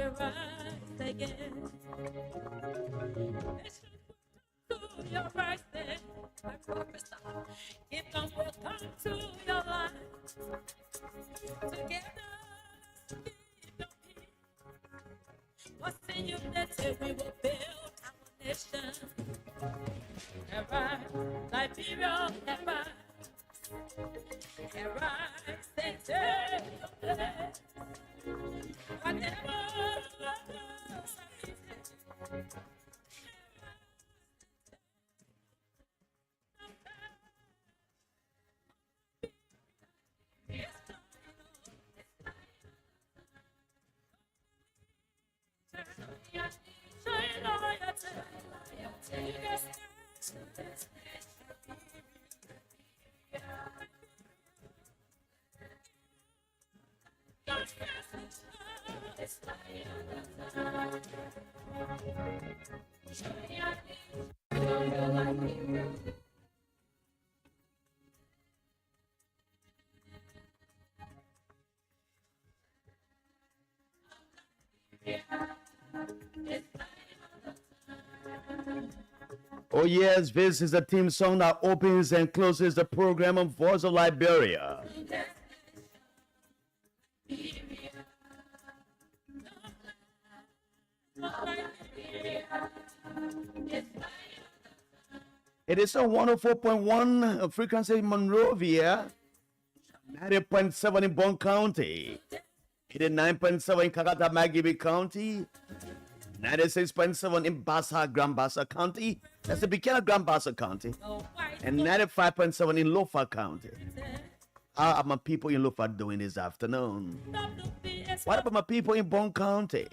will rise again. To your rising, I prophesy, kingdom will come to your life. Together, kingdom peace. What's in unity, we will build our nation. Arise, Liberia, arise. Arise and take your place. Whatever goes, Oh yes, this is the theme song that opens and closes the program on Voice of Liberia. It is on 104.1 frequency in Monrovia, 90.7 in Bond County, 89.7 in Kakata Magibi County, 96.7 in Bassa, Grand Bassa County, that's the beginning of Grand Bassa County, and 95.7 in Lofa County. How are my people in Lofa doing this afternoon? What about my people in Bond County?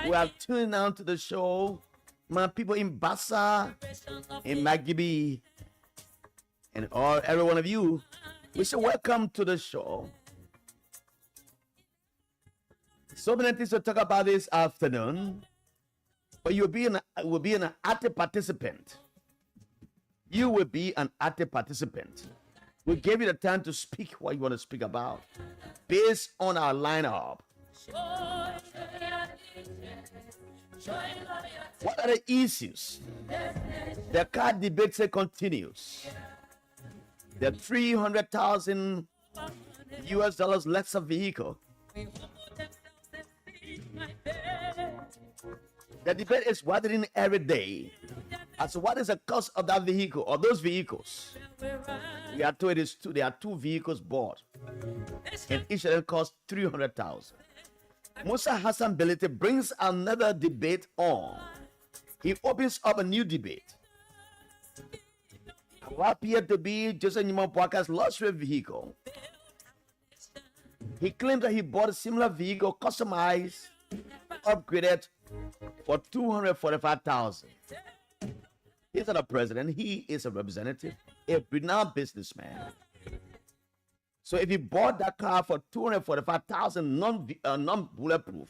We are tuning out to the show. My people in Bassa, in Magibi, and every one of you, we say welcome to the show. So many things to talk about this afternoon, but will be an active participant. You will be an active participant. We gave you the time to speak what you want to speak about based on our lineup. What are the issues? The car debate continues. The $300,000 US Lexus vehicle. The debate is widening every day as to what is the cost of that vehicle or those vehicles. We are told there are two vehicles bought, and each of them costs $300,000. Musa Hassan Belete brings another debate on. He opens up a new debate. What appeared to be Joseph Nima Boaka's luxury vehicle. He claims that he bought a similar vehicle, customized, upgraded for $245,000. He's not a president. He is a representative, a renowned businessman. So if he bought that car for $245,000 non-bulletproof,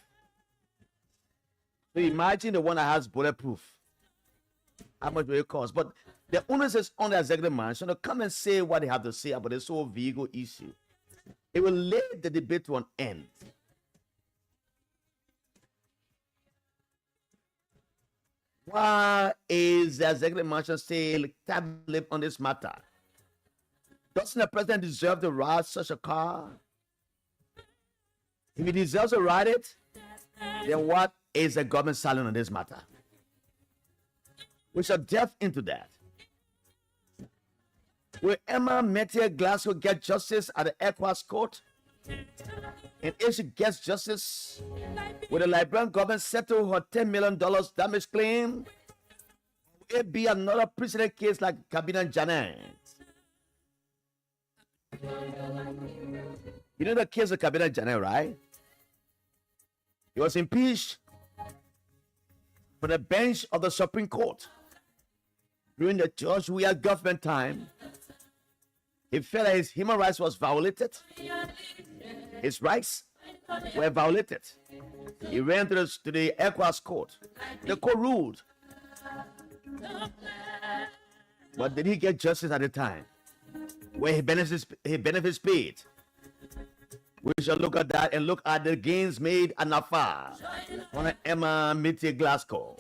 so imagine the one that has bulletproof. How much will it cost? But the owners is on the executive mansion to come and say what they have to say about this whole vehicle issue. It will lay the debate to an end. Why is the executive mansion still tablet on this matter? Doesn't the president deserve to ride such a car? If he deserves to ride it, then what is the government silent on this matter? We shall delve into that. Will Emma Metier Glasgow get justice at the ECOWAS court? And if she gets justice, will the Liberian government settle her $10 million damage claim? Will it be another precedent case like Kabina Janet? You know the case of Kabina Janet, right? He was impeached from the bench of the Supreme Court during the George Weah government time. He felt that his human rights was violated. His rights were violated. He ran to the ECOWAS court. The court ruled. But did he get justice at the time? Where he benefits paid? We shall look at that and look at the gains made at Nafar on Emma Mitty Glasgow.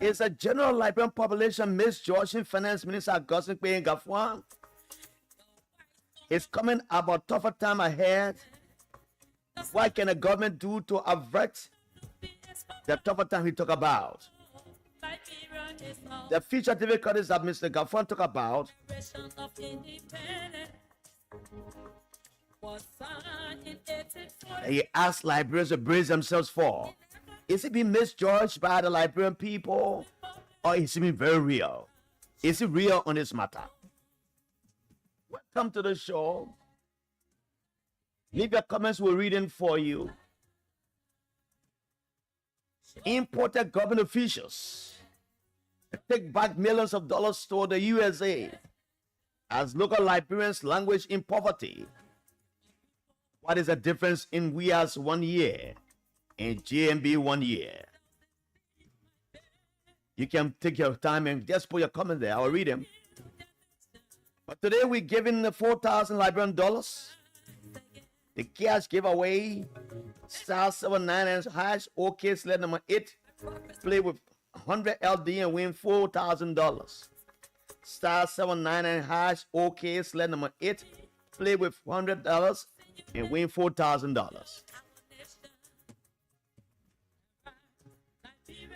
It's a general Liberian population. Miss Georgian Finance Minister Augustine Payne Gafwan is coming about tougher time ahead. What can the government do to avert the tougher time he talk about? The future difficulties that Mr. Gafwan talk about he asked Liberians to brace themselves for. Is it being misjudged by the Liberian people, or is it being very real? Is it real on this matter? Welcome to the show. Leave your comments, we're reading for you. Imported government officials take back millions of dollars to the USA as local Liberians languish in poverty. What is the difference in we as 1 year and GMB 1 year? You can take your time and just put your comment there. I'll read them. But today we're giving 4,000 Liberian dollars. The cash giveaway, *79 and hash, OK, sled number 8. Play with 100 LD and win $4,000. *79 and hash, OK, sled number 8. Play with $100 and win $4,000.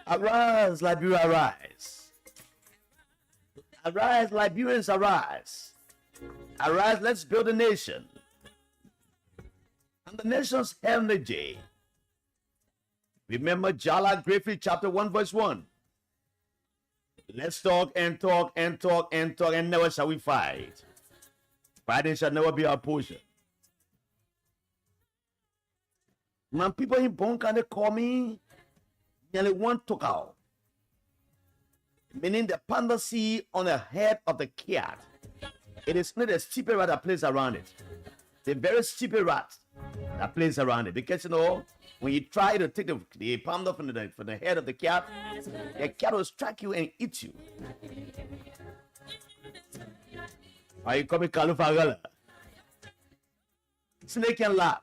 Arise, Liberia, arise. Arise, Liberians, arise. Arise, let's build a nation. And the nation's energy. Remember Jala Griffith chapter 1 verse 1. Let's talk and talk and talk and talk, and never shall we fight. Fighting shall never be our portion. When people in Bonka, they call me nearly one took out. Meaning the panda sea on the head of the cat. It is not a stupid rat that plays around it. The very stupid rat that plays around it. Because you know, when you try to take the panda from the head of the cat will strike you and eat you. Are you coming, Kalufagala? Snake can laugh.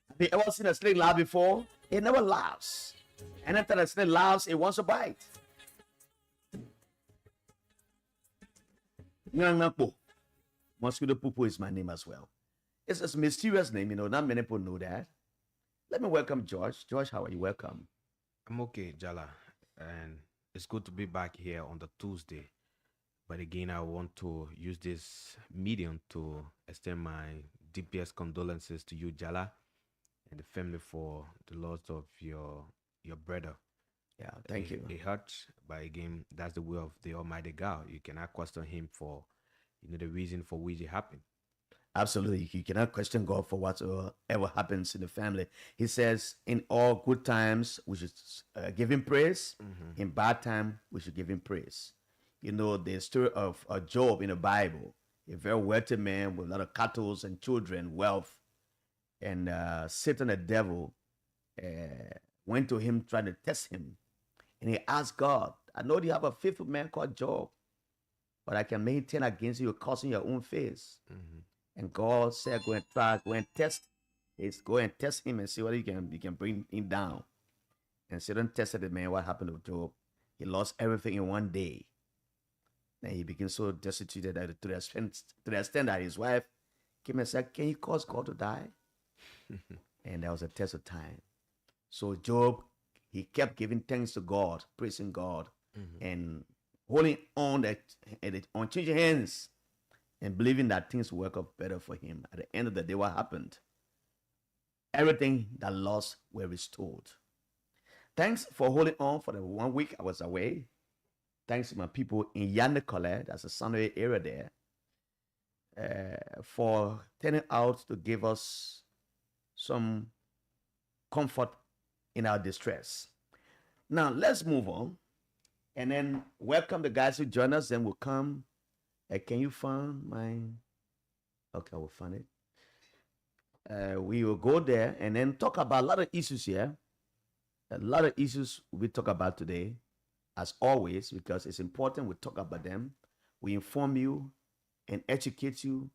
Have you ever seen a snake laugh before? It never laughs. And after the snake laughs, it wants to bite. Mosquito Pupu is my name as well. It's a mysterious name, you know, not many people know that. Let me welcome George. George, how are you? Welcome. I'm okay, Jala, and it's good to be back here on the Tuesday. But again, I want to use this medium to extend my deepest condolences to you, Jala, and the family for the loss of your brother. Yeah, thank you. It hurts, but again, that's the will of the Almighty God. You cannot question Him for, the reason for which it happened. Absolutely. You cannot question God for whatever happens in the family. He says, in all good times, we should give Him praise. Mm-hmm. In bad time, we should give Him praise. You know, the story of Job in the Bible, a very wealthy man with a lot of cattle and children, wealth. And Satan, the devil, went to him trying to test him. And he asked God, I know you have a faithful man called Job, but I can maintain against you, causing your own face. Mm-hmm. And God said, go and try, go and test. Go and test him and see what you can bring him down. And Satan tested the man. What happened to Job? He lost everything in one day. Then he became so destitute that to the extent that his wife came and said, can you cause God to die? And that was a test of time. So Job, he kept giving thanks to God, praising God, mm-hmm. and holding on that unchanging hands and believing that things will work out better for him. At the end of the day, what happened? Everything that lost were restored. Thanks for holding on for the 1 week I was away. Thanks to my people in Yannikole, that's the Sunday area there, for turning out to give us some comfort in our distress. Now, let's move on and then welcome the guys who join us. Then we'll come. Can you find my... Okay, I will find it. We will go there and then talk about a lot of issues here. A lot of issues we talk about today, as always, because it's important we talk about them. We inform you and educate you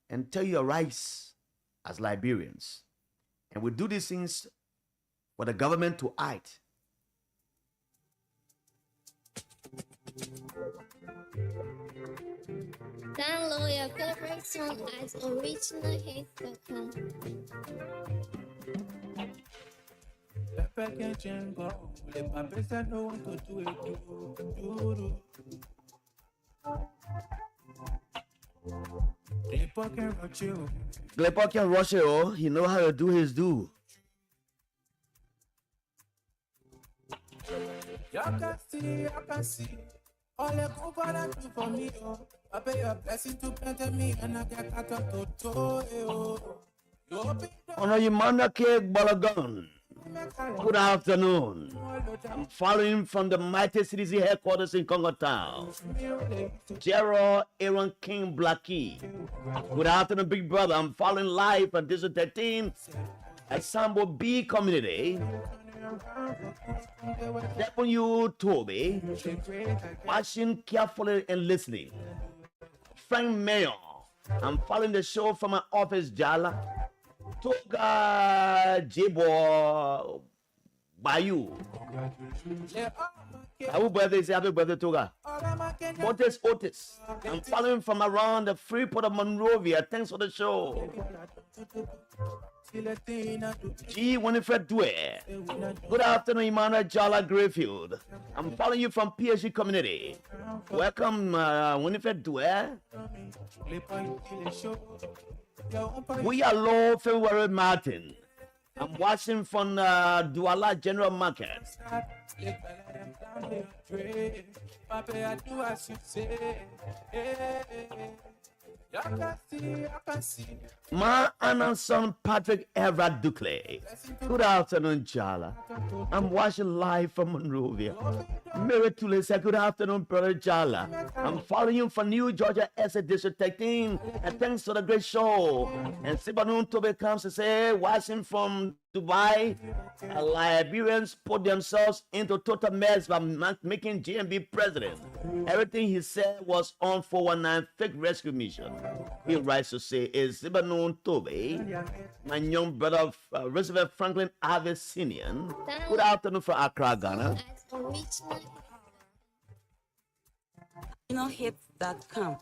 and tell you your rights as Liberians. And we do these things for the government to act. Download your favorite song at originalhits.com. Glepa can rush it, oh, he know how to do his do. You can see. All the components do for me, oh. I pay your blessing to plant me, and I get cut up to toe, you open Honor Yimanda Cake Balagan. Good afternoon. I'm following from the mighty CDC headquarters in Congo Town. Gerald Aaron King Blackie. Good afternoon, big brother. I'm following live on District 13 at Sambo B community. Stepping you, Toby, watching carefully and listening. Frank Mayor, I'm following the show from my office, Jala. Toga Jibo Bayou. Happy birthday, say happy birthday, Toga. Otis. I'm following from around the Freeport of Monrovia. Thanks for the show. G. Winifred Dwyer. Good afternoon, Emmanuel Jala Grayfield. I'm following you from PSG community. Welcome, Winifred Dwyer. We are low February Martin. I'm watching from Douala General Market. Ma and son Patrick Everett Duclay. Good afternoon, Jala. I'm watching live from Monrovia. Mary Tule said, good afternoon, brother Jala. I'm following you from New Georgia Estate District 13. And thanks for the great show. And Sibanoon Tobe comes to say, watching from Dubai, Liberians put themselves into total mess by making GMB president. Everything he said was on 419 fake rescue mission. He writes to say, is Sibanoon Tobe, my young brother, Roosevelt Franklin Harvey Senior. Good afternoon from Accra, Ghana. Hits.com.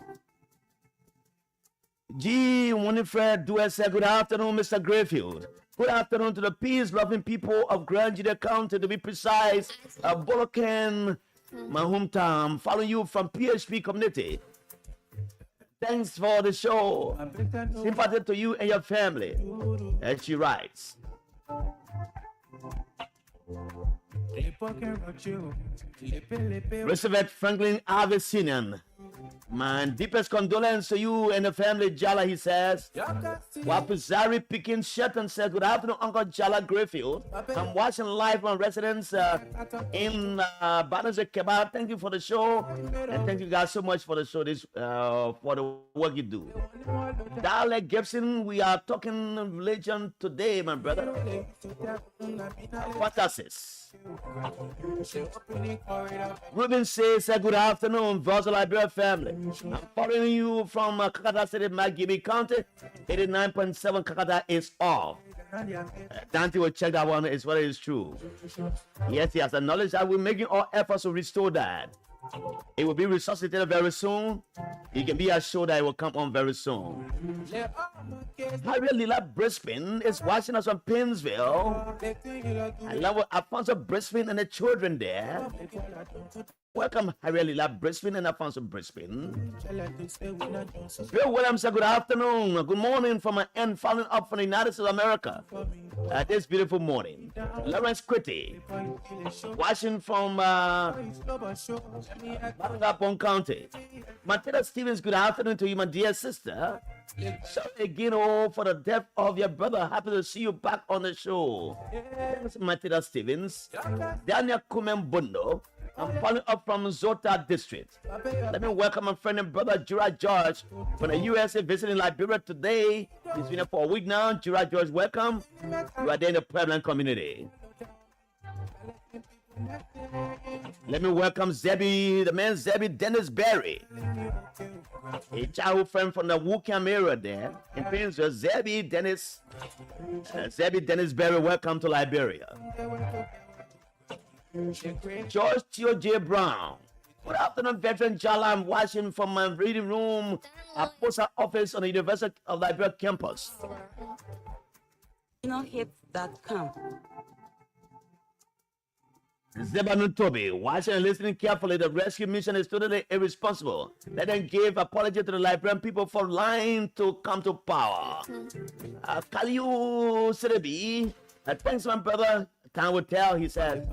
G. Winifred Dwyer said, good afternoon, Mr. Grayfield. Good afternoon to the peace-loving people of Grand Juda County, to be precise, Boloken, my hometown. Following you from PHP community. Thanks for the show. Sympathy to you and your family. And she writes. Roosevelt Franklin Harvey Senior. My deepest condolence to you and the family, Jala, he says. Wapuzari Pikin Shetton says, good afternoon, Uncle Jala Grayfield. I'm watching live on residence in Banaza Kebab. Thank you for the show. And thank you guys so much for the show, for the work you do. Dale Gibson, we are talking religion today, my brother. Fantastic. Ruben says, good afternoon, Voice of Liberia family. I'm following you from Kakata City, Magibi County. 89.7 Kakata is off. Dante will check that one, is whether it's true. Yes, he has acknowledged that we're making all efforts to restore that. It will be resuscitated very soon. You can be assured that it will come on very soon. Harriet Lila Brisbane is watching us from Pinsville. I love Alfonso Brisbane and the children there. Welcome, Harriet Lila Brisbane and Alfonso Brisbane. Bill Williams said, good afternoon. Good morning from my end, following up from the United States of America. This beautiful morning. Lawrence Quitty, watching from Barangapon County. Matilda Stevens, good afternoon to you, my dear sister. Sorry again, for the death of your brother. Happy to see you back on the show. Thanks, Matilda Stevens. Daniel Kumembundo. I'm following up from Zota District. Let me welcome my friend and brother, Jura George, from the USA visiting Liberia today. He's been here for a week now. Jura George, welcome. You are there in the Pueblan community. Let me welcome Zebby, the man Zebby Dennis Berry. a childhood friend from the Wookam area there in Painesville, Zebby Dennis. Zebby Dennis Berry, welcome to Liberia. George Theo J. Brown. Good afternoon, veteran Jala. I'm watching from my reading room at post office on the University of Liberia campus. Hip.com. Zebanu Toby, watching and listening carefully. The rescue mission is totally irresponsible. Let them give apology to the Liberian people for lying to come to power. Kaliu Serebi, thanks, my brother. Time will tell, he said.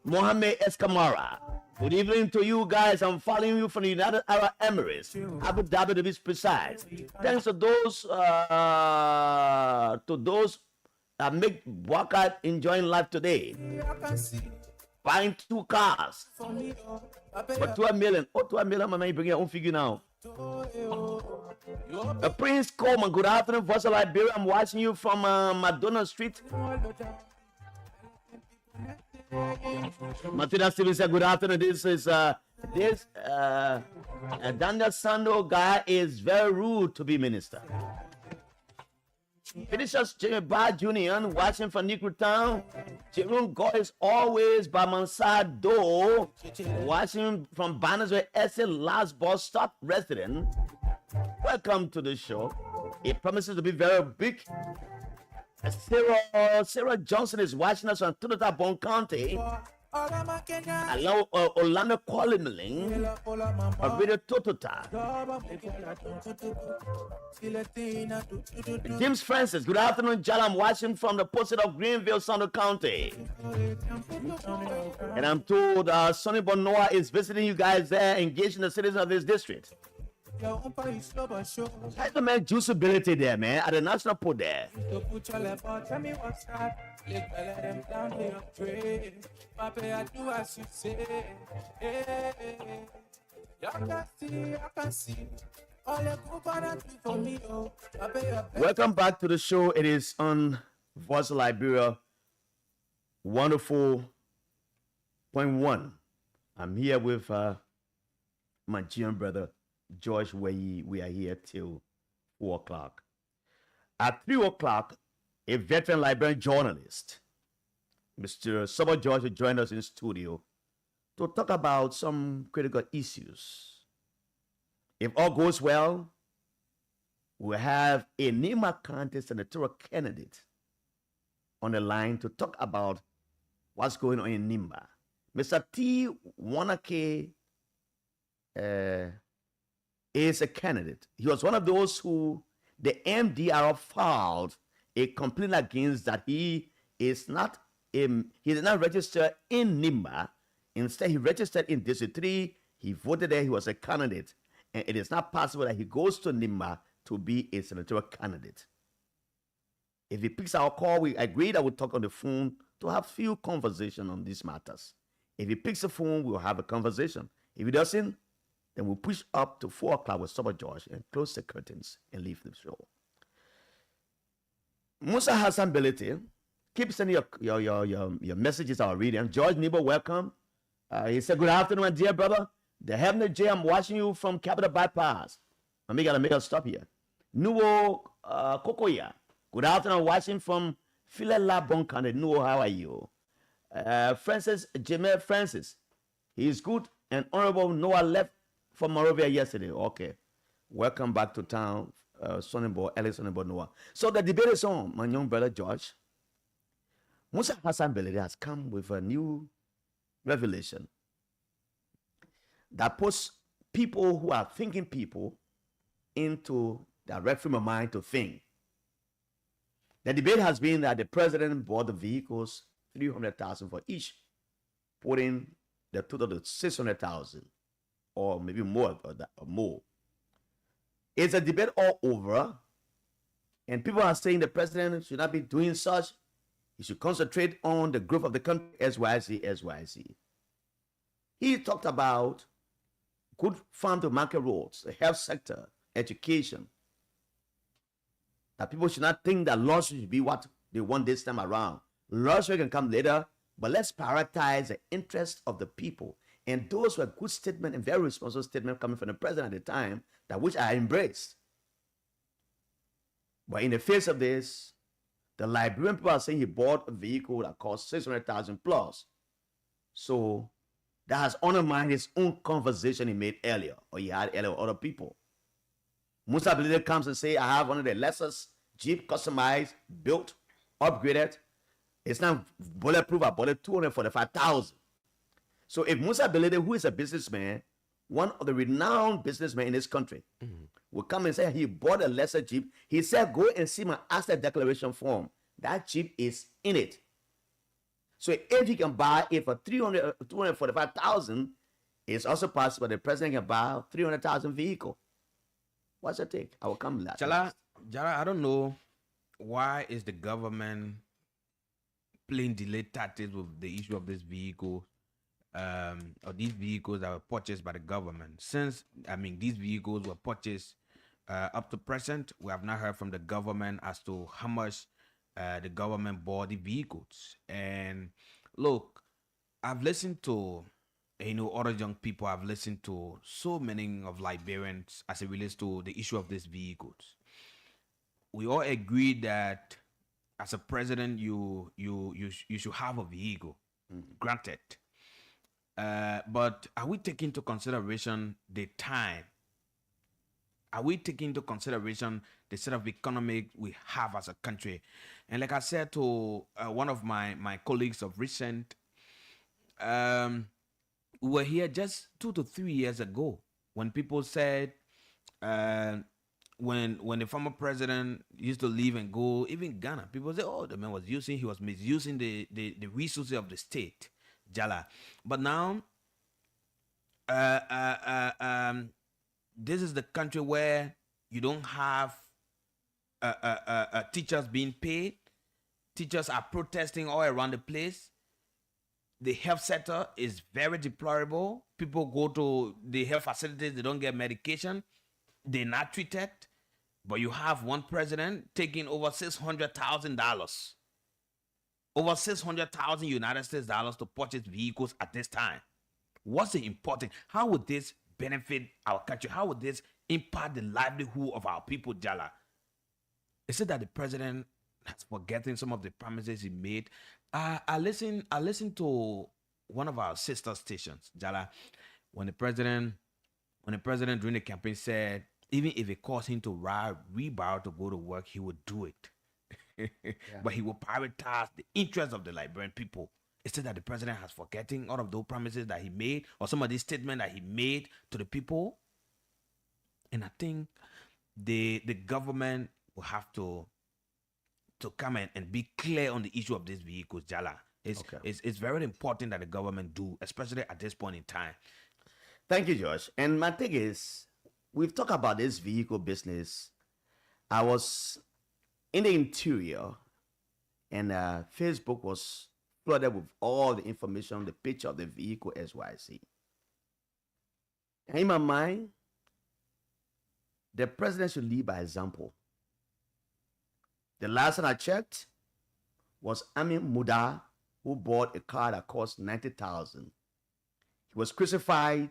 Mohammed Eskamara. Good evening to you guys. I'm following you from the United Arab Emirates, Abu Dhabi to be precise. Thanks to those that make workout enjoying life today. Buying 2 cars for 12 million. Oh, 12 million, my man, you bring your own figure now. Prince Coleman, good afternoon, Voice of Liberia. I'm watching you from Madonna Street. Martina Stevens said, good afternoon. This is Daniel Sando guy is very rude to be minister. Finishers Jimmy Bar Jr. watching from Negro Town. Jerome Gore is always by Mansard Door. Watching from Bannersville, SA last bus stop resident. Welcome to the show. It promises to be very big. Sarah Johnson is watching us from Tunata Bon County. Hello, Orlando Collimling, Radio Totota. James Francis, good afternoon, Jala. I'm watching from the post of Greenville, Sando County. And I'm told Sonny Bonoa is visiting you guys there, engaging the citizens of this district. That's the man juiceability there, man, at the national port there. Welcome back to the show. It is on Voice of Liberia 104.1. I'm here with my GM brother George Weyi. We are here till 4 o'clock. At 3 o'clock, a veteran Liberian journalist, Mr. Sobo George, will join us in the studio to talk about some critical issues. If all goes well, we'll have a NIMA contest senatorial candidate on the line to talk about what's going on in NIMA. Mr. T. Wanake is a candidate. He was one of those who the MDR filed a complaint against, that he did not register in NIMBA. Instead, he registered in District 3. He voted there. He was a candidate. And it is not possible that he goes to NIMBA to be a senatorial candidate. If he picks our call, we agreed I would talk on the phone to have few conversation on these matters. If he picks the phone, we'll have a conversation. If he doesn't, then we'll push up to 4 o'clock with Sober George and close the curtains and leave the show. Musa Hassan Belete, keep sending your messages I'll read them. George Nebo, welcome. He said, good afternoon, my dear brother. The Heavenly J, I'm watching you from Capital Bypass. Let me make a stop here. Nuo Kokoya, good afternoon, watching from Philela Bonkane. Nuo, how are you? Francis, Jamel Francis, he is good and honorable. Noah left for Morovia yesterday. Okay. Welcome back to town, Sonnybo, Ellis Sonnybo Noah. So the debate is on, my young brother George. Musa Hassan Belede has come with a new revelation that puts people who are thinking people into the right frame of mind to think. The debate has been that the president bought the vehicles, 300,000 for each, putting the total to 600,000 or maybe more or more. It's a debate all over, and people are saying the president should not be doing such. He should concentrate on the growth of the country, SYC. He talked about good farm-to-market roads, the health sector, education. That people should not think that lottery should be what they want this time around. Lottery can come later, but let's prioritize the interest of the people And those were good statements and very responsible statements coming from the president at the time, that which I embraced. But in the face of this, the Liberian people are saying he bought a vehicle that cost 600,000 plus. So that has undermined his own conversation he made earlier, or he had earlier with other people. Musa Bilede comes and say, I have one of the Lexus Jeep, customized, built, upgraded. It's not bulletproof. I bought it 245,000. So if Musa Bilede, who is a businessman, one of the renowned businessmen in this country, will come and say he bought a Lexus Jeep, he said, go and see my asset declaration form. That Jeep is in it. So if he can buy it for 245,000, it's also possible the president can buy a 300,000 vehicle. What's your take? I will come last. Jala, I don't know why is the government playing delayed tactics with the issue of this vehicle, or these vehicles that were purchased by the government. Since, I mean, these vehicles were purchased up to present, we have not heard from the government as to how much the government bought the vehicles. And look, I've listened to other young people. I've listened to so many of Liberians as it relates to the issue of these vehicles. We all agree that as a president, you should have a vehicle, granted. But are we taking into consideration the time? Are we taking into consideration the set of economy we have as a country? And like I said to one of my colleagues of recent, we were here just 2 to 3 years ago when people said, when the former president used to leave and go, even Ghana, people say, oh, the man was misusing the resources of the state, Jala. But now, this is the country where you don't have teachers being paid. Teachers are protesting all around the place. The health sector is very deplorable. People go to the health facilities, they don't get medication. They're not treated. But you have one president taking over $600,000. Over 600,000 United States dollars to purchase vehicles at this time. What's the important? How would this benefit our country? How would this impact the livelihood of our people, Jala? Is it that the president has forgotten some of the promises he made? I listened to one of our sister stations, Jala, when the president during the campaign said, even if it cost him to ride rebar to go to work, he would do it. But he will prioritize the interests of the Liberian people. Is it that the president has forgotten all of those promises that he made, or some of these statements that he made to the people? And I think the government will have to come in and be clear on the issue of these vehicles, Jala. It's very important that the government do, especially at this point in time. Thank you, Josh. And my thing is, we've talked about this vehicle business. I was in the interior, and Facebook was flooded with all the information, the picture of the vehicle SYC. And in my mind, the president should lead by example. The last time I checked was Amin Muda, who bought a car that cost 90,000. He was crucified,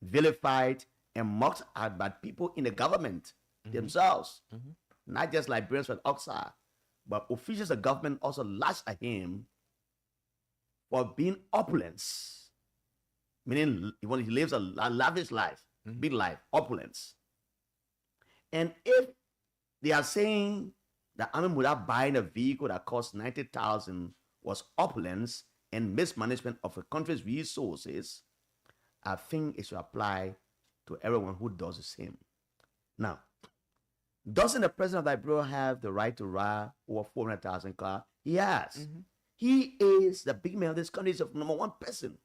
vilified, and mocked at by people in the government themselves. Not just Liberians from outside, but officials of government also lashed at him for being opulence. Meaning he lives a lavish life, big life, opulence. And if they are saying that Amin Muda buying a vehicle that cost 90,000 was opulence and mismanagement of a country's resources, I think it should apply to everyone who does the same. Now, doesn't the president of Liberia have the right to ride over 400,000 cars? He has. He is the big man of this country. He's the number one person.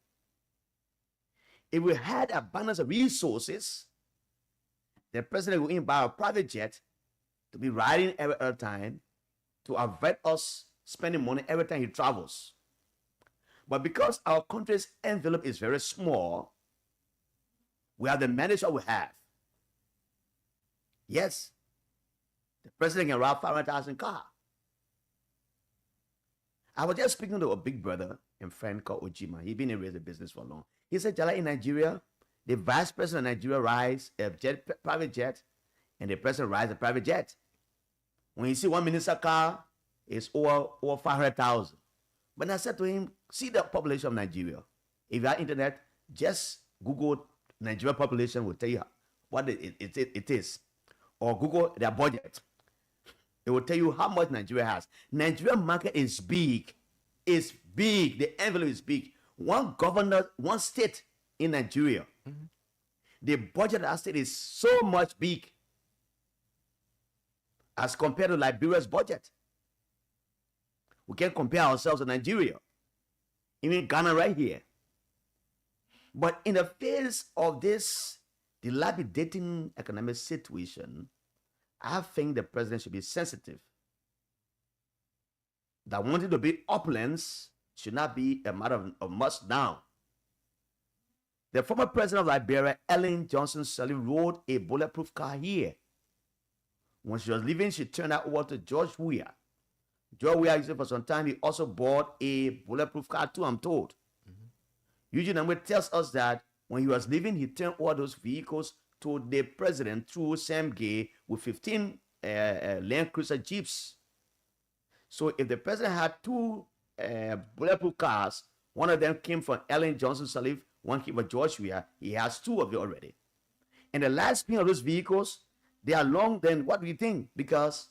If we had abundance of resources, the president would buy a private jet to be riding every other time to avoid us spending money every time he travels. But because our country's envelope is very small, we have the manager we have. Yes, the president can ride 500,000 cars. I was just speaking to a big brother and friend called Ojima. He's been in real estate business for long. He said, Jala, in Nigeria, the vice president of Nigeria rides a private jet, and the president rides a private jet. When you see one minister car, it's over 500,000. But I said to him, see the population of Nigeria. If you have internet, just Google Nigeria population will tell you what it is. Or Google their budget. It will tell you how much Nigeria has. Nigeria market is big. It's big. The envelope is big. One governor, one state in Nigeria, the budget of that state is so much big as compared to Liberia's budget. We can't compare ourselves to Nigeria. Even Ghana right here. But in the face of this dilapidating economic situation, I think the president should be sensitive. That wanting to be opulence should not be a matter of must now. The former president of Liberia, Ellen Johnson Sirleaf, rode a bulletproof car here. When she was leaving, she turned that over to George Weah. George Weah used it for some time. He also bought a bulletproof car too, I'm told. Eugene Amwe tells us that when he was leaving, he turned all those vehicles to the president through Sam Gay with 15 Land Cruiser Jeeps. So if the president had two bulletproof cars, one of them came from Ellen Johnson Sirleaf, one came from George Weah, he has two of them already. And the lifespan of those vehicles, they are long than what we think. Because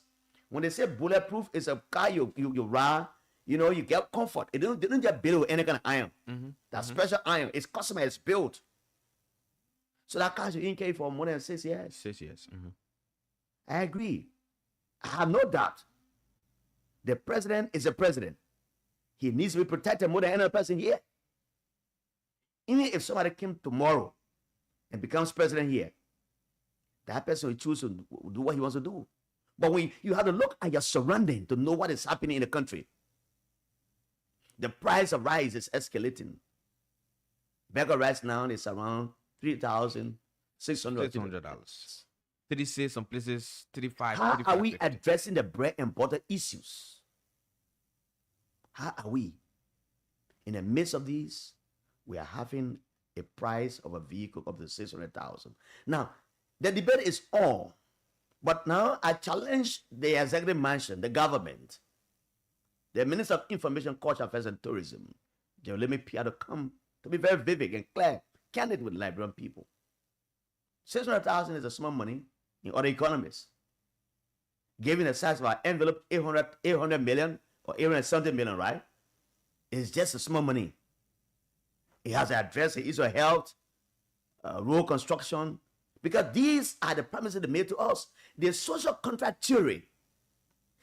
when they say bulletproof, it's a car you ride, you know, you get comfort. They don't just build with any kind of iron. That special iron. It's customized, it's built. So that car should carry for more than 6 years. 6 years. I agree. I have no doubt. The president is a president. He needs to be protected more than any other person here. Even if somebody came tomorrow and becomes president here, that person will choose to do what he wants to do. But when you have to look at your surrounding to know what is happening in the country. The price of rice is escalating. Bag of rice now is around $3,600. $600. 36, some places 35. How 35, are we 50. addressing the bread and butter issues? How are we? In the midst of these, we are having a price of a vehicle up to 600,000. Now, the debate is on, but now I challenge the executive mansion, the government, the Minister of Information, Culture Affairs and Tourism, Jeremy Pierre, to come to be very vivid and clear, candid with Liberian people. 600,000 is a small money in other economies. Given the size of our envelope, 800 million or 870 million, right? It's just a small money. It has an address, it is a health, road construction, because these are the promises they made to us. The social contract theory,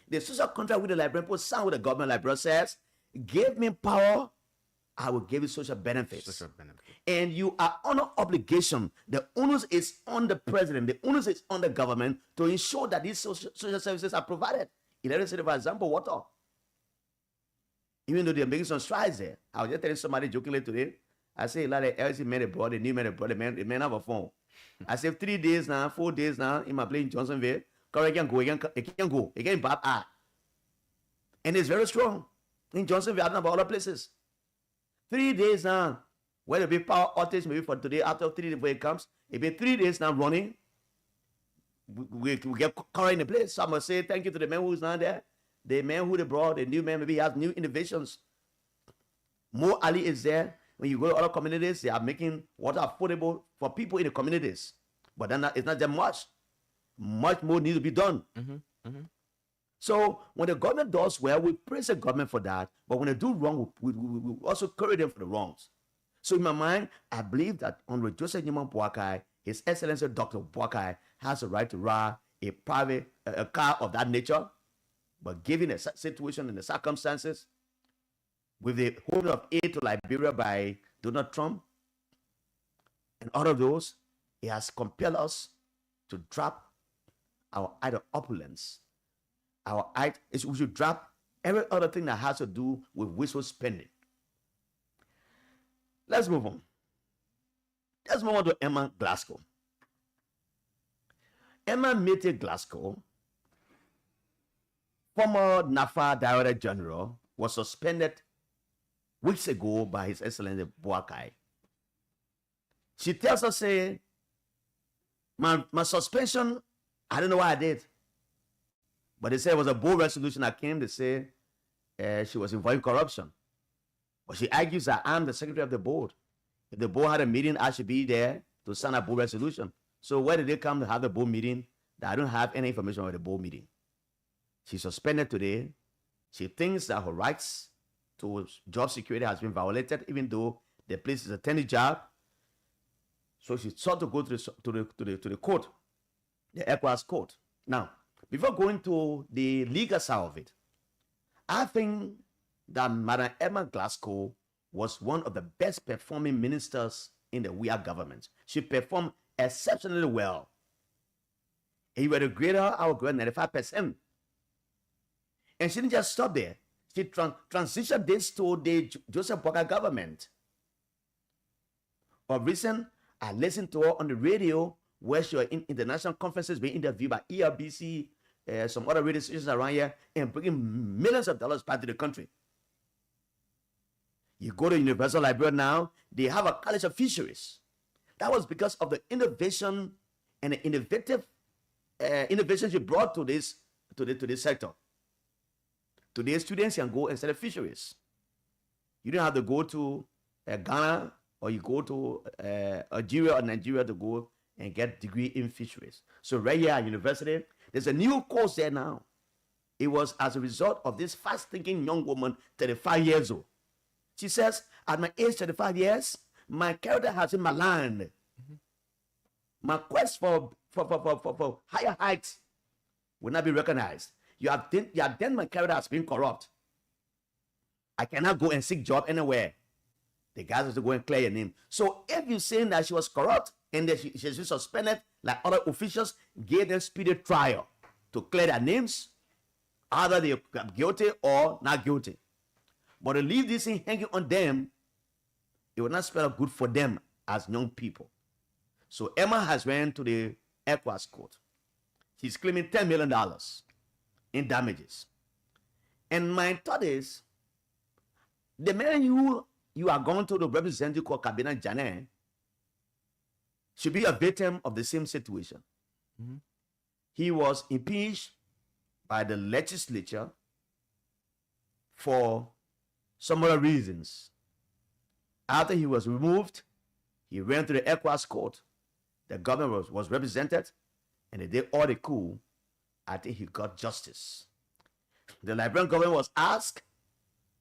the social contract with the Liberian people signed with the government, Liberia says, give me power, I will give you social benefits. Social benefit. And you are under obligation. The onus is on the president. The onus is on the government to ensure that these social services are provided. Electricity, for example, water. Even though they're making some strides there. I was just telling somebody jokingly today, I say a lot of LC men abroad, the new men abroad, the men have a phone. I say 3 days now, 4 days now, in my place in Johnsonville, it can go, it can bad eye. And it's very strong. In Johnsonville, I don't know about other places. 3 days now, where there be power outage maybe for today, after 3 days when it comes, it be 3 days now running. We get current in the place. So I must say thank you to the man who's not there. The man who they brought, the new man, maybe he has new innovations. More Ali is there. When you go to other communities, they are making water affordable for people in the communities. But then it's not that much. Much more needs to be done. So when the government does well, we praise the government for that. But when they do wrong, we also curry them for the wrongs. So in my mind, I believe that Honorable Joseph Newman Boakai, His Excellency Dr. Boakai, has the right to ride a private car of that nature. But given the situation and the circumstances, with the hold of aid to Liberia by Donald Trump and all of those, it has compelled us to drop our idle opulence. We should drop every other thing that has to do with wasteful spending. Let's move on. Let's move on to Emma Glasgow. Emma Mete Glasgow, former NAFA Director General, was suspended weeks ago by His Excellency Boakai. She tells us, say, my suspension, I don't know what I did. But they said it was a board resolution that came to say she was involved in corruption. But she argues that I'm the secretary of the board. If the board had a meeting, I should be there to sign a board resolution. So where did they come to have the board meeting? That I don't have any information about the board meeting. She's suspended today. She thinks that her rights to job security has been violated, even though the place is a tennis job. So she sought to go to the court, the ECOWAS court. Now, before going to the legal side of it, I think that Madam Emma Glasgow was one of the best performing ministers in the WEA government. She performed exceptionally well. And you were the greater, our grade 95%. And she didn't just stop there. She transitioned this to the Joseph Boakai government. Of recent, I listened to her on the radio where she was in international conferences being interviewed by ERBC, some other radio stations around here, and bringing millions of dollars back to the country. You go to Universal Library now, they have a college of fisheries. That was because of the innovation and the innovative innovations you brought to this sector. Today, students can go and study fisheries. You don't have to go to Ghana or you go to Algeria or Nigeria to go and get degree in fisheries. So right here at university, there's a new course there now. It was as a result of this fast-thinking young woman, 35 years old. She says, at my age, 35 years, my character has been maligned. My quest for higher heights will not be recognized. You have done my character has been corrupt. I cannot go and seek job anywhere. The guys have to go and clear your name. So if you're saying that she was corrupt and that she's been suspended, like other officials gave them speedy trial to clear their names, either they are guilty or not guilty. But to leave this thing hanging on them, it will not spell good for them as young people. So Emma has went to the ECOWAS court. She's claiming $10 million in damages. And my thought is, the man you are going to the representative called Cabinet Janet should be a victim of the same situation. Mm-hmm. He was impeached by the legislature for some other reasons. After he was removed, he went to the ECOWAS court. The government was represented, and they did all they could. I think he got justice. The Liberian government was asked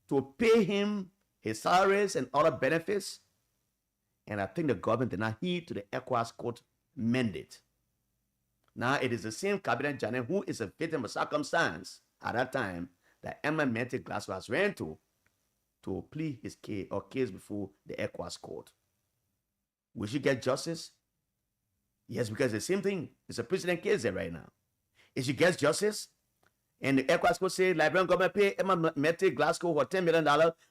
to pay him his salaries and other benefits, and I think the government did not heed to the ECOWAS court mandate. Now it is the same Cabinet Janet who is a victim of circumstance at that time that Emma Mente Glasgow has ran to plead his case before the ECOWAS court. Will she get justice? Yes, because the same thing. It's a precedent case there right now. If she gets justice, and the ECOWAS court say Liberian government pay Emma Mente Glasgow for $10 million,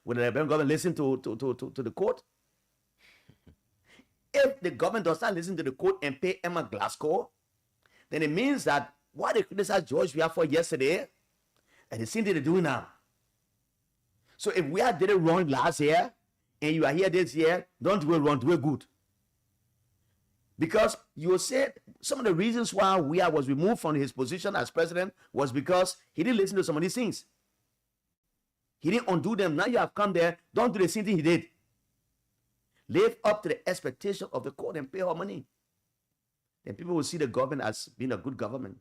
will the Liberian government listen to the court? If the government does not listen to the court and pay Emma Glasgow, then it means that what they criticized George Weah for yesterday, and the same thing they do now. So if we did it wrong last year, and you are here this year, don't do it wrong, do it good. Because you said some of the reasons why Weah was removed from his position as president was because he didn't listen to some of these things. He didn't undo them. Now you have come there, don't do the same thing he did. Live up to the expectation of the court and pay her money. Then people will see the government as being a good government.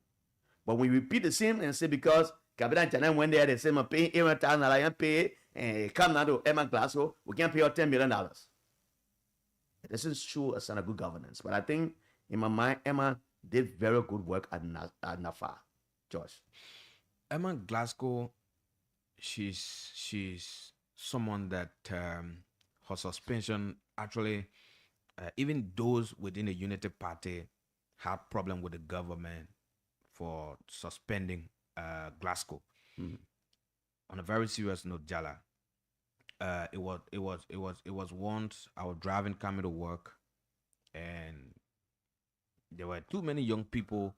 But when we repeat the same and say because Cabinet Janet went there, they say, I'm paying $800,000, pay, and come now to Emma Glasgow, we can't pay her $10 million. It doesn't show a sign of good governance. But I think, in my mind, Emma did very good work at NAFA. Josh. Emma Glasgow, she's someone that her suspension actually, even those within the Unity Party had problem with the government for suspending Glasgow. Mm-hmm. On a very serious note, Jala, it was once I was driving coming to work, and there were too many young people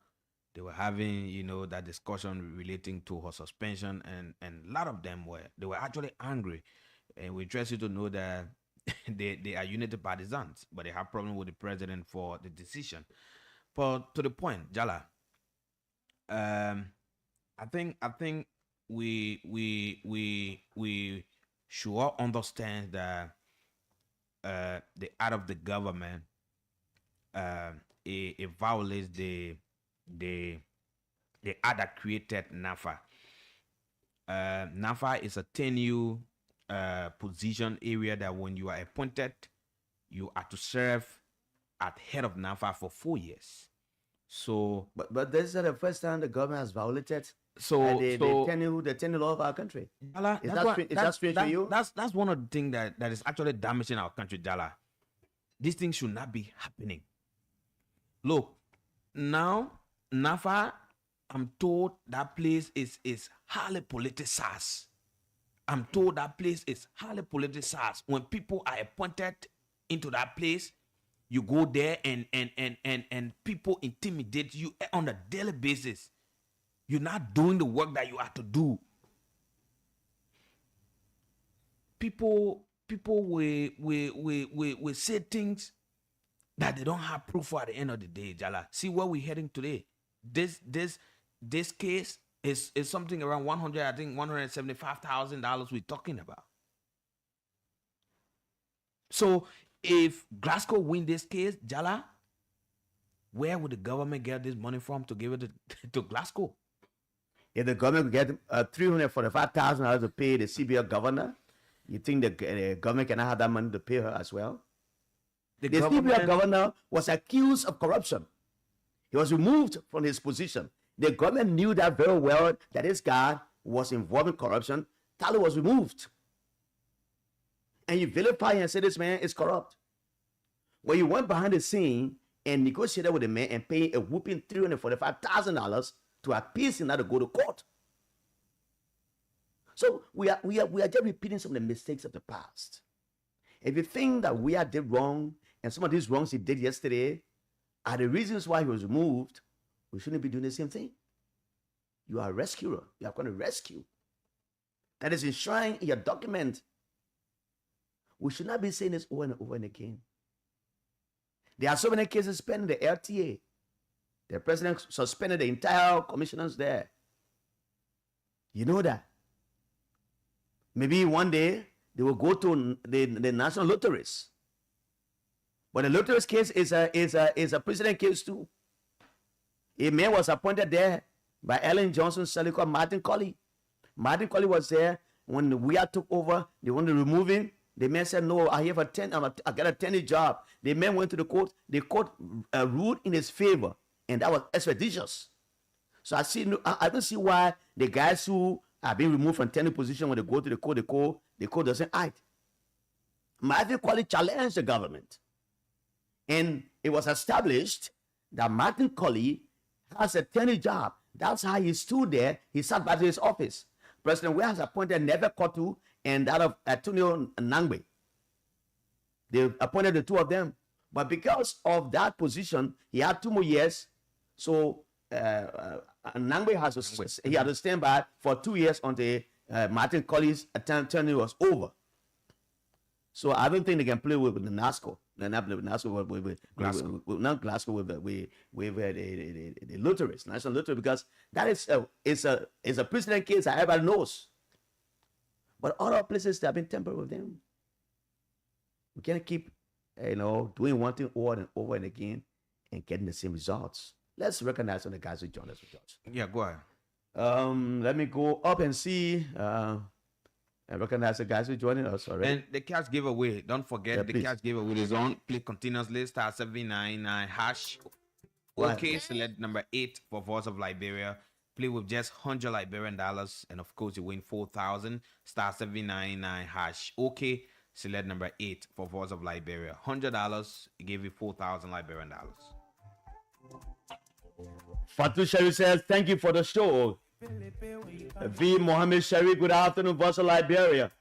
They were having, that discussion relating to her suspension, and a lot of them they were actually angry. And we trust you to know that they are unity partisans, but they have problem with the president for the decision. But to the point, Jala, I think we should all understand that the act of the government it violates the act that created NAFA. NAFA is a tenure position area that when you are appointed, you are to serve at head of NAFA for 4 years. So, But this is the first time the government has violated the tenure law of our country. Jala, Is that strange for you? That's one of the things that is actually damaging our country, Jala. These things should not be happening. Look, now NAFA, I'm told that place is highly politicized. I'm told that place is highly politicized. When people are appointed into that place, you go there and people intimidate you on a daily basis. You're not doing the work that you have to do. People will say things that they don't have proof for at the end of the day, Jala. See where we're heading today. This case is something around $175,000 we're talking about. So if Glasgow win this case, Jala, where would the government get this money from to give it to Glasgow? If the government could get $345,000 to pay the CBL governor, you think the government cannot have that money to pay her as well? The CBL governor was accused of corruption. He was removed from his position. The government knew that very well, that this guy was involved in corruption. Tally was removed. And you vilify and say this man is corrupt. When you went behind the scene and negotiated with the man and paid a whooping $345,000 to appease him not to go to court. So we are just repeating some of the mistakes of the past. If you think that we did wrong and some of these wrongs he did yesterday are the reasons why he was removed, we shouldn't be doing the same thing. You are a rescuer. You are going to rescue. That is enshrined in your document. We should not be saying this over and over and again. There are so many cases pending the LTA. The president suspended the entire commissioners there. You know that. Maybe one day they will go to the national lotteries. But the lotteries case is a president case too. A man was appointed there by Ellen Johnson's son called Martin Colley. Martin Colley was there when we took over. They wanted to remove him. The man said, "No, I have I got a 10-year job." The man went to the court. The court ruled in his favor, and that was expeditious. So I don't see why the guys who are being removed from tenure position, when they go to the court doesn't act. Martin Colley challenged the government, and it was established that Martin Colley has a 10-year job. That's how he stood there. He sat back to his office. President Wells appointed Neve Kotu and that of Antonio Nangbe. They appointed the two of them. But because of that position, he had 2 more years. So Nangbe had to stand by for 2 years until Martin Colley's tenure was over. So I don't think they can play with the NASCO. They're not play with NASCO, not Glasgow, with the lotteries, national lottery, because that is a precedent case that everybody knows. But other places that have been tempered with them. We can't keep, doing one thing over and over and again and getting the same results. Let's recognize some of the guys who joined us with us. Yeah, go ahead. Let me go up and see. And recognize the guys who are joining us already. And the cash giveaway, don't forget the cash giveaway is on. Play continuously, *799# hash. Okay, select number 8 for Voice of Liberia. Play with just $100 Liberian dollars, and of course you win 4,000. *799# hash. Okay, select number 8 for Voice of Liberia. $100, it gave you 4,000 Liberian dollars. Fatu Sherry says, "Thank you for the show." V. Mohammed Sherry, good afternoon, Voice of Liberia.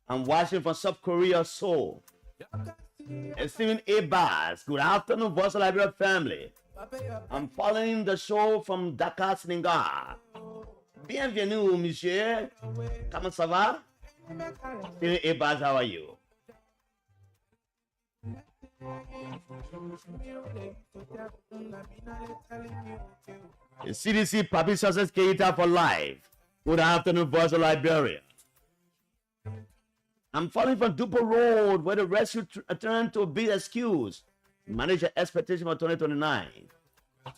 I'm watching from South Korea, Seoul. And Stephen A. Bass, good afternoon, Voice of Liberia family. I'm following the show from Dakar, Senegal. Bienvenue, monsieur. Comment ça va? Et Baz, how are you? CDC Public Success Keita for life. Good afternoon, Voice of Liberia. I'm following from Dupo Road, where the rescue turned to a big excuse. Manage your expectation for 2029.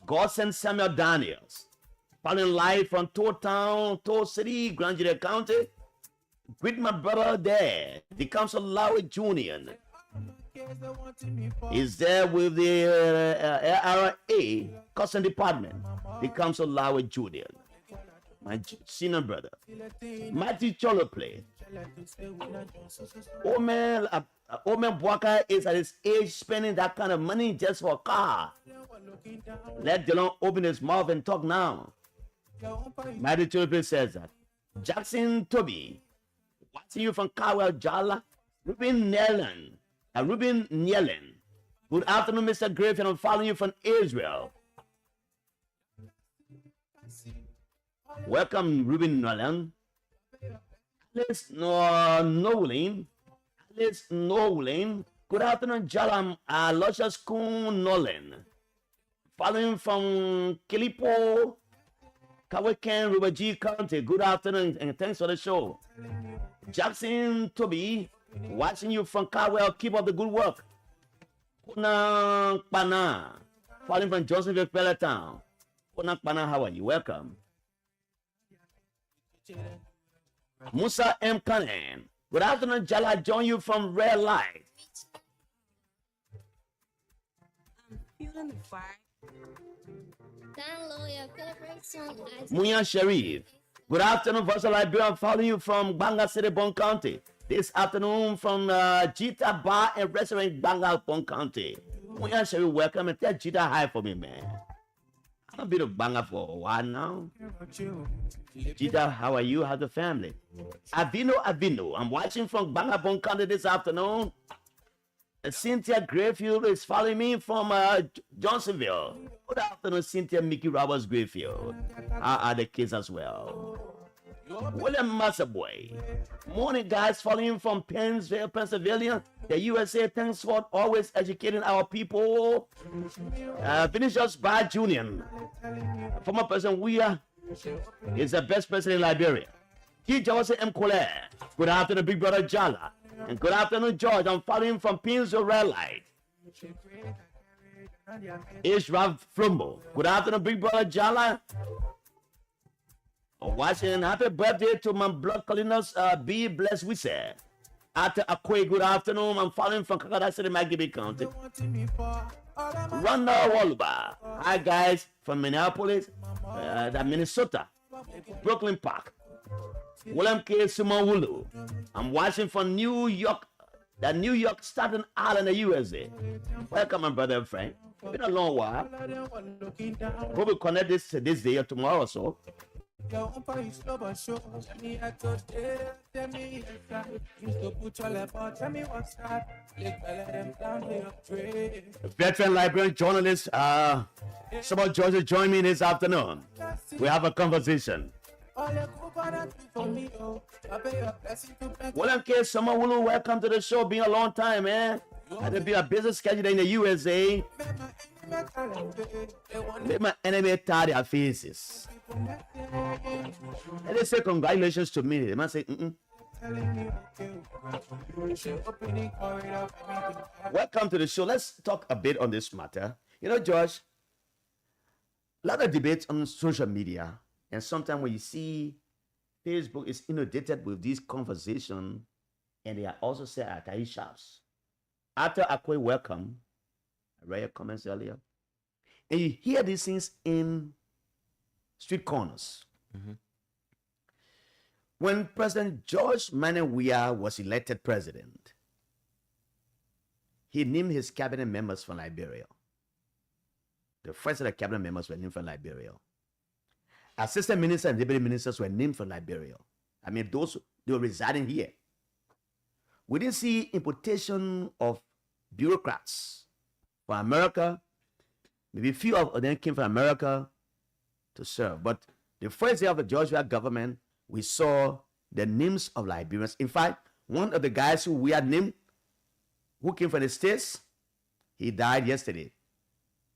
God sent Samuel Daniels. Following live from Tour Town, Tour City, Grand Julia County. Greet my brother there, the Council Lowry Jr. He's there with the RRA Custom Department, the Council Lowry Jr. My senior brother. Matthew Choloplay. Omen Bwaka is at his age spending that kind of money just for a car. Let Delon open his mouth and talk now. Matthew Choloplay says that. Jackson Toby, watching you from Cowell Jala. Ruben Nielen. Good afternoon, Mr. Griffin. I'm following you from Israel. Welcome, Ruben Nielen. Alice Nolan. Good afternoon, Jalam Luscious Kun Nolan. Following from Kilipo, Kawakan, River G County. Good afternoon and thanks for the show. Jackson Toby, watching you from Cowell. Keep up the good work. Kunang Pana, following from Johnsonville, Peloton. Kunang Pana, how are you? Welcome. Musa M. Kanan. Good afternoon, Jala. Join you from Red Light. I'm feeling the fire. Download your favorite song. Munya Sharif. Good afternoon, Voice Liberia. I'm following you from Banga City, Bon County. This afternoon from Jita Bar and Restaurant, Banga, Bon County. Munya Sharif, welcome and tell Jita hi for me, man. I've been to Banga for a while now. Jita, how are you? How's the family? Avino. I'm watching from Banga, Bon County this afternoon. Cynthia Grayfield is following me from Johnsonville. Good afternoon, Cynthia Mickey Roberts Grayfield. How are the kids as well? William Massaboy. Morning, guys, following from Pennsville, Pennsylvania. The USA, thanks for always educating our people. Vinicius Bar Jr. Former President Weah is the best president in Liberia. T. Joseph M. Colette. Good afternoon, Big Brother Jala. And good afternoon, George. I'm following from Pinsville Red Light. Israel Flumbo. Good afternoon, Big Brother Jala. Watching. Happy birthday to my blood colonels. Be blessed, we say. After Akwe, good afternoon. I'm following from Kakada City, Magibby County. Randa Waluba. Hi, guys, from Minneapolis, Minnesota, Brooklyn Park. William K. Sumawulu. I'm watching from New York, the New York Staten Island, the USA. Welcome, my brother and friend. It's been a long while. Probably connect this day or tomorrow or so. Veteran Liberian journalist, Samuel George, join me this afternoon. We have a conversation. William K. Sumawulu, welcome to the show. Been a long time, man. Had to be a business schedule in the USA. Make my enemy tired their faces. And they say congratulations to me. They must say, Welcome to the show. Let's talk a bit on this matter. You know, George, a lot of debates on social media. And sometimes when you see Facebook is inundated with these conversations, and they are also said at Akai shops. After Akwe welcome, I read your comments earlier, and you hear these things in street corners. Mm-hmm. When President George Manuel Weah was elected president, he named his cabinet members from Liberia. The first of the cabinet members were named from Liberia. Assistant ministers and deputy ministers were named from Liberia. I mean, they were residing here. We didn't see importation of bureaucrats from America Maybe few of them came from America to serve. But the first day of the Georgia government, we saw the names of Liberians. In fact, one of the guys who we had named, who came from the States, he died yesterday.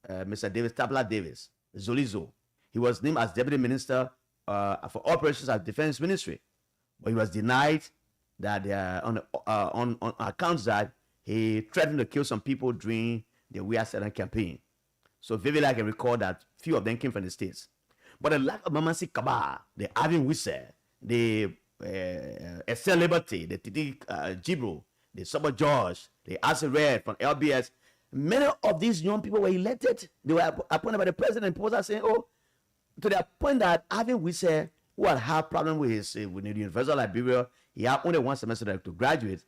Mr. Davis, Tabla Davis, Zolizo. He was named as Deputy Minister for Operations at Defense Ministry. But he was denied that on accounts that he threatened to kill some people during the We Are Certain campaign. So vividly I can recall that few of them came from the States. But the lack of Mamasi Kaba, the Avin Wisse, the Estelle Liberty, the Titi Jibro, the Summer George, the Acid Red from LBS, many of these young people were elected. They were appointed by the president. People are saying, oh, to the point that Avin Wisse, who had had problem with with the University of Liberia, he had only one semester to graduate.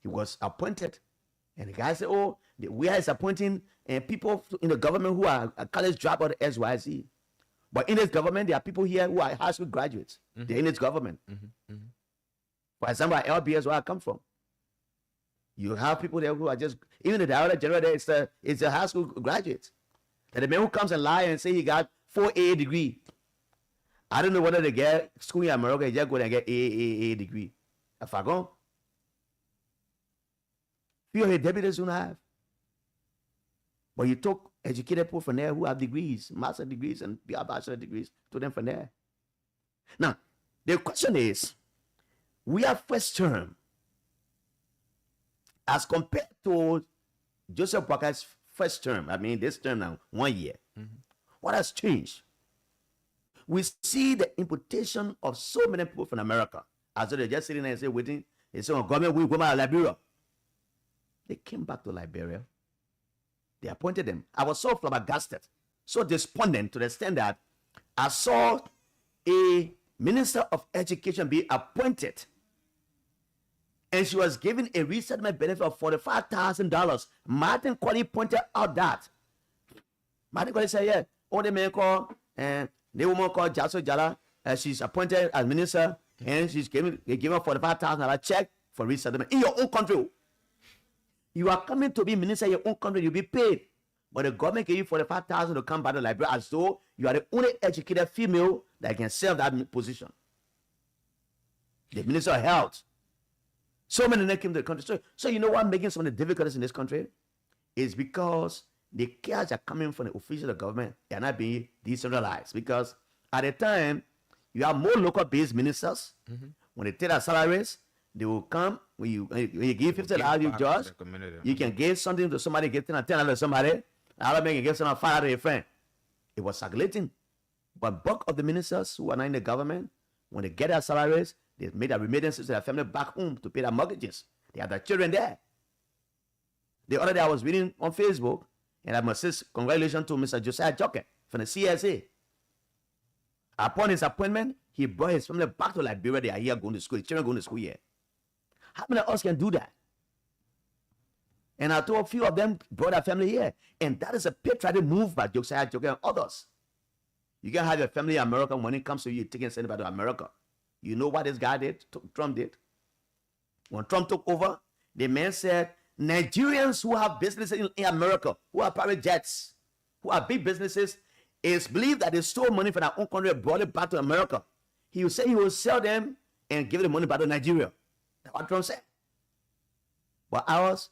He was appointed. And the guy said, oh, we are appointing people in the government who are college dropout SYZ. But in this government, there are people here who are high school graduates. They're in this government. For example, at LBS, where I come from, you have people there who are just, even the director general there, it's a high school graduate. And the man who comes and lie and say he got 4 AA degree. I don't know whether they get school in America, they just go and get AA degree. If I go, few of the deputies don't have. But you took educated people from there who have degrees, master degrees and bachelor degrees, to them from there. Now, the question is, we have first term as compared to Joseph Boakai's first term. I mean, this term now, 1 year. What has changed? We see the imputation of so many people from America, as though they're just sitting there and say, waiting, they say, oh, government will go back to Liberia. They came back to Liberia. They appointed them. I was so flabbergasted, so despondent to the extent that I saw a minister of education be appointed, and she was given a resettlement benefit of $45,000. Martin Colley pointed out that. Martin Colley said, yeah, all the men call, and the woman called Jaso Jala, she's appointed as minister, and they gave her $45,000 check for resettlement in your own country. You are coming to be minister in your own country, you'll be paid. But the government gave you $45,000 to come back to Liberia as though you are the only educated female that can serve that position. The Minister of Health. So many men came to the country. So you know what making some of the difficulties in this country? Is because the cares are coming from the officials of the government. They are not being decentralized. Because at the time, you have more local-based ministers. When they take their salaries, they will come. When you give $50 you judge, you can give something to somebody, get $10 to somebody. Another man can give someone $5 to a friend. It was circulating. But bulk of the ministers who are not in the government, when they get their salaries, they made their remittances to their family back home to pay their mortgages. They have their children there. The other day I was reading on Facebook, and I must say congratulations to Mr. Josiah Joke from the CSA. Upon his appointment, he brought his family back to Liberia. They are here going to school. The children going to school here. How many of us can do that? And I told a few of them brought their family here. And that is a patriotic move by Josiah Joke and others. You can have your family in America. When it comes to you taking anybody to America. You know what this guy did? Trump did. When Trump took over, the man said, Nigerians who have businesses in America, who have private jets, who have big businesses, is believed that they stole money from their own country and brought it back to America. He will say he will sell them and give the money back to Nigeria. That's what Trump said. But ours,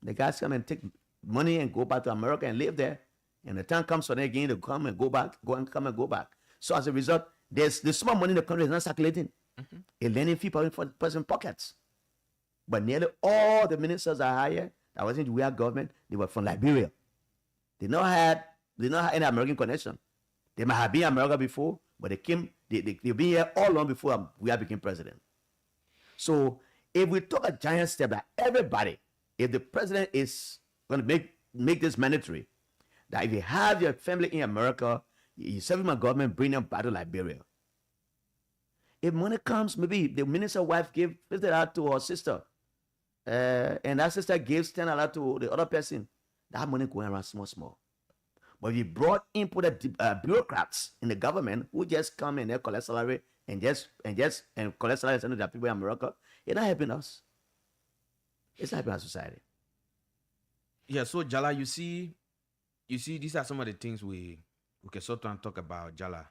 the guys come and take money and go back to America and live there. And the time comes for them again to come and go back, come and go back. So as a result, there's the small money in the country is not circulating. A lending fee for person pockets. But nearly all the ministers are hired that was in the We Are government, they were from Liberia. They not had any American connection. They might have been in America before, but they've been here all long before We Are became president. So if we took a giant step that everybody, if the president is going to make this mandatory, that if you have your family in America, you serve my government, bring them back to Liberia. If money comes, maybe the minister's wife gave $50 to her sister, and that sister gives $10 to the other person. That money going around small. But if you brought in the bureaucrats in the government who just come and they collect salary and collect salary and send to the people in America, it's not helping us. It's not helping our society. Yeah, so Jala, you see you see, these are some of the things we can sort of talk about, Jala,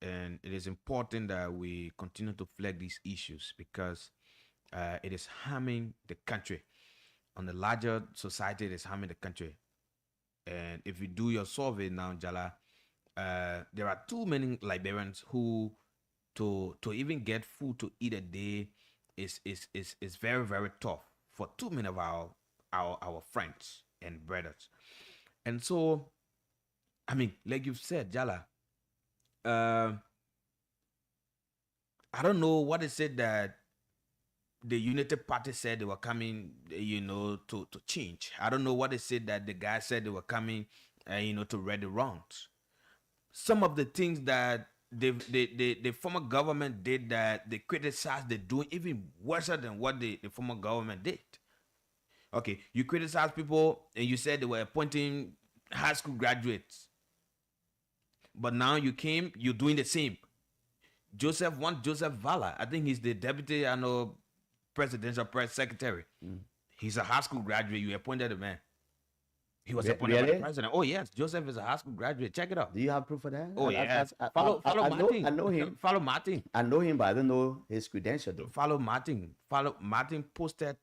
and it is important that we continue to flag these issues because it is harming the country. On the larger society, it is harming the country. And if you do your survey now, Jala, there are too many Liberians who to even get food to eat a day is very, very tough for too many of our friends and brothers. And so, I mean, like you've said, Jala, I don't know what is it that the United Party said they were coming, to change. I don't know what they said that the guy said they were coming, to read the wrongs. Some of the things that the former government did that they criticized, they're doing even worse than what the former government did. Okay, you criticize people and you said they were appointing high school graduates. But now you're doing the same. Joseph Vala, I think he's the deputy, presidential press secretary. He's a high school graduate. You appointed a man. He was appointed by the president. Oh yes, Joseph is a high school graduate. Check it out. Do you have proof of that? Oh yes. Follow Martin. I know him. Follow Martin. I know him, but I don't know his credential though. Follow Martin. Martin posted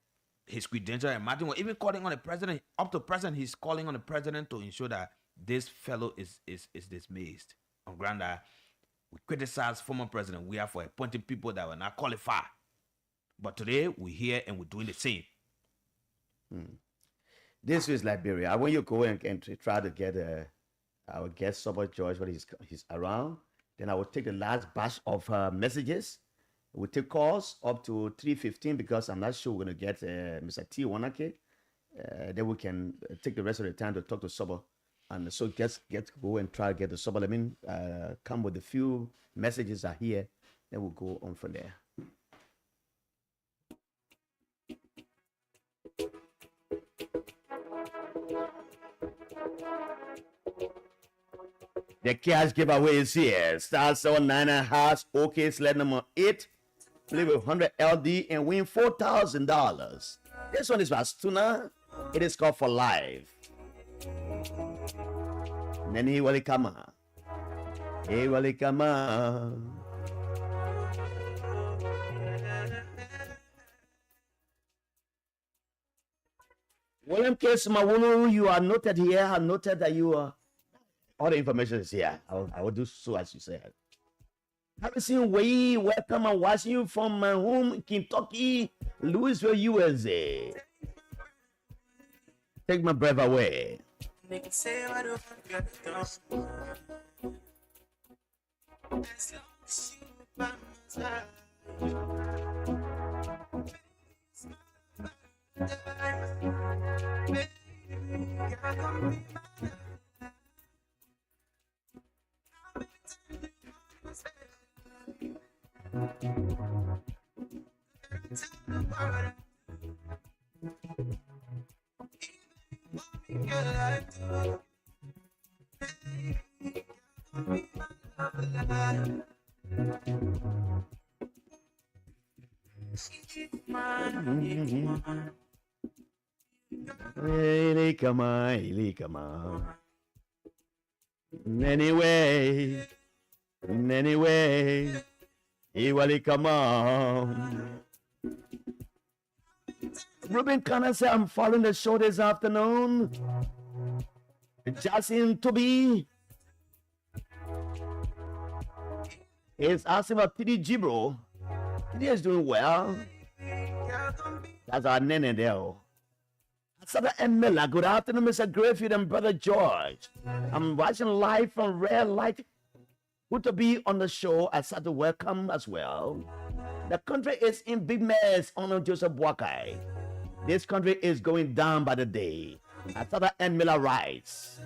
his credential, and Martin was even calling on the president. Up to present, he's calling on the president to ensure that this fellow is dismissed on ground that we criticize former president. We are for appointing people that were not qualified. But today we're here and we're doing the same. This is Liberia. I want you to go and try to get our guest, Sobot George, when he's around. Then I will take the last batch of messages. We'll take calls up to 3:15 because I'm not sure we're going to get Mr. T. Wanake. Then we can take the rest of the time to talk to Sobot. And so get go and try to get the Sobot. I mean, come with a few messages are here. Then we'll go on from there. The cash giveaway is here. Star 79 hash OK sled number 8. Play with 100 LD and win $4,000. This one is Bastuna. It is called For Life. Nani Walikama. Hey Walikama. William K. Smawulu, you are noted here. I noted that you are. All the information is here. I will do so as you said. Harrison Way, welcome and watching you from my home, Kentucky, Louisville, USA. Take my breath away. Really, come on. Anyway, Iwali, come on. Ruben Connor said, I'm following the show this afternoon. Justin Toby is asking about TD Gibro. TD is doing well. That's our nene there. Sada and Miller, good afternoon, Mr. Grayfield and Brother George. I'm watching live from Red Light. Good to be on the show. I start to welcome as well. The country is in big mess on Joseph Boakai. This country is going down by the day. Asada and Miller writes.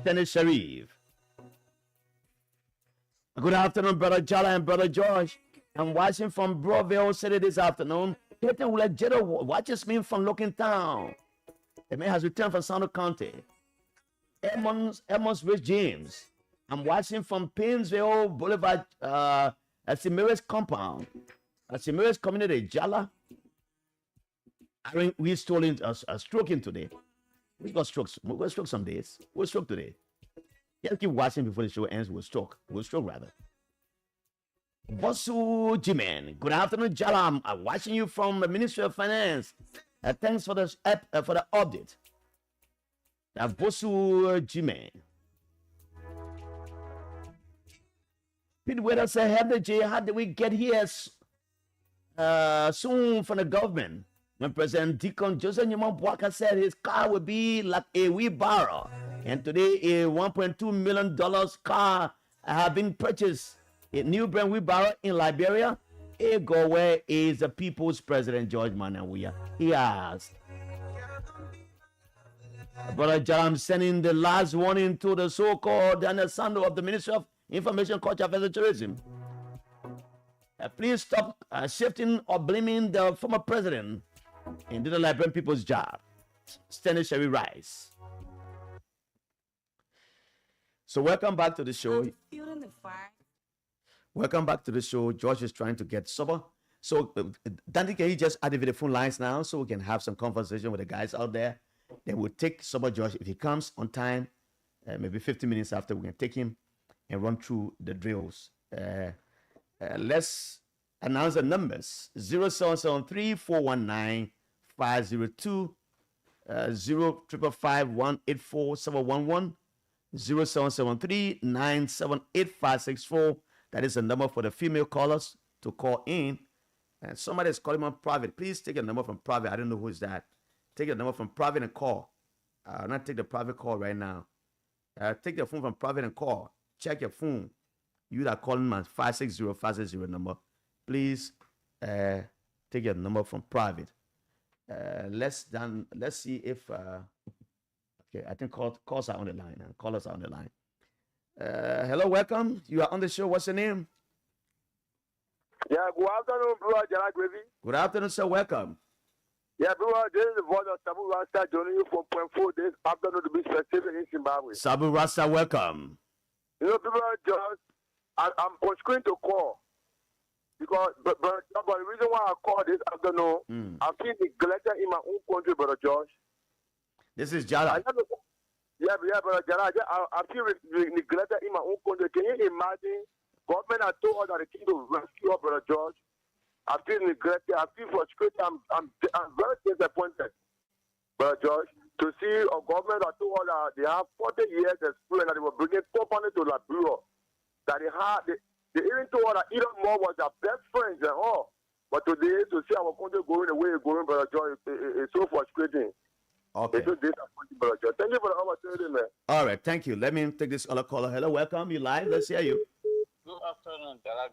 Dennis Sharif. Good afternoon, Brother Jala and Brother George. I'm watching from Broville City this afternoon. Peter Wulajero watches me from Looking Town. The man has returned from Sando County. Edmonds Rich James. I'm watching from Painesville Boulevard, at Simiris compound. At Simiris community, Jala. We stolen a stroking today. We got strokes. We got stroke some days. We'll stroke today. Just keep watching before the show ends. We'll stroke. We'll stroke rather. Bosu Jimen. Good afternoon, Jalam. I'm watching you from the Ministry of Finance. Thanks for the update. Bosu Jimen. Pete Weather said, Heather J, how did we get here soon from the government? When President Deacon Joseph Nyaman Bwaka said his car would be like a wheelbarrow. And today, a $1.2 million car have been purchased. A new brand wheelbarrow in Liberia. Ego, where is the people's president, George Manawia? He asked. Brother John, sending the last warning to the so-called Daniel Sando of the Ministry of Information, Culture, Affairs and Tourism. Please stop shifting or blaming the former president and do the Liberian people's job. Stanley Sherry Rice. So welcome back to the show. Feeling the fire. Welcome back to the show. George is trying to get sober. So Dante, can you just activate the phone lines now so we can have some conversation with the guys out there? Then we'll take sober George if he comes on time. Maybe 15 minutes after, we can take him and run through the drills. Let's announce the numbers. 0773-419-502, 0555-184-711, 0773-978-564. That is the number for the female callers to call in. And somebody is calling on private. Please take a number from private. I don't know who is that. Take a number from private and call. I'll not take the private call right now. Take the phone from private and call. Check your phone. You that calling my 560-560 number. Please take your number from private. Let's see if okay, I think calls are on the line. Callers are on the line. Hello, welcome. You are on the show. What's your name? Yeah, good afternoon, brother Jala Gravy. Good afternoon, sir. Welcome. Yeah, brother, this is the voice of Sabu Rasta joining you from Point 4 days afternoon to be festive in Zimbabwe. Sabu Rasta, welcome. You know, people are just, I'm on screen to call. Because, but the reason why I called this afternoon, I feel neglected in my own country, brother George. This is Jala. Yeah, brother Jala, I feel neglected in my own country. Can you imagine? Government has told us that the king to rescue us, brother George. I feel neglected. I feel frustrated. I'm very disappointed, brother George, to see a government that told us that they have 40 years experience, that they were bringing company to Liberia, that they even told us that Elon Musk was their best friends and all. But today, to see our country going the way it's going, brother George, it's so frustrating. Okay. It's so disappointing, brother George. Thank you for the opportunity, man. All right, thank you. Let me take this other caller. Hello, welcome. You live? Let's hear you. Good afternoon, Jala.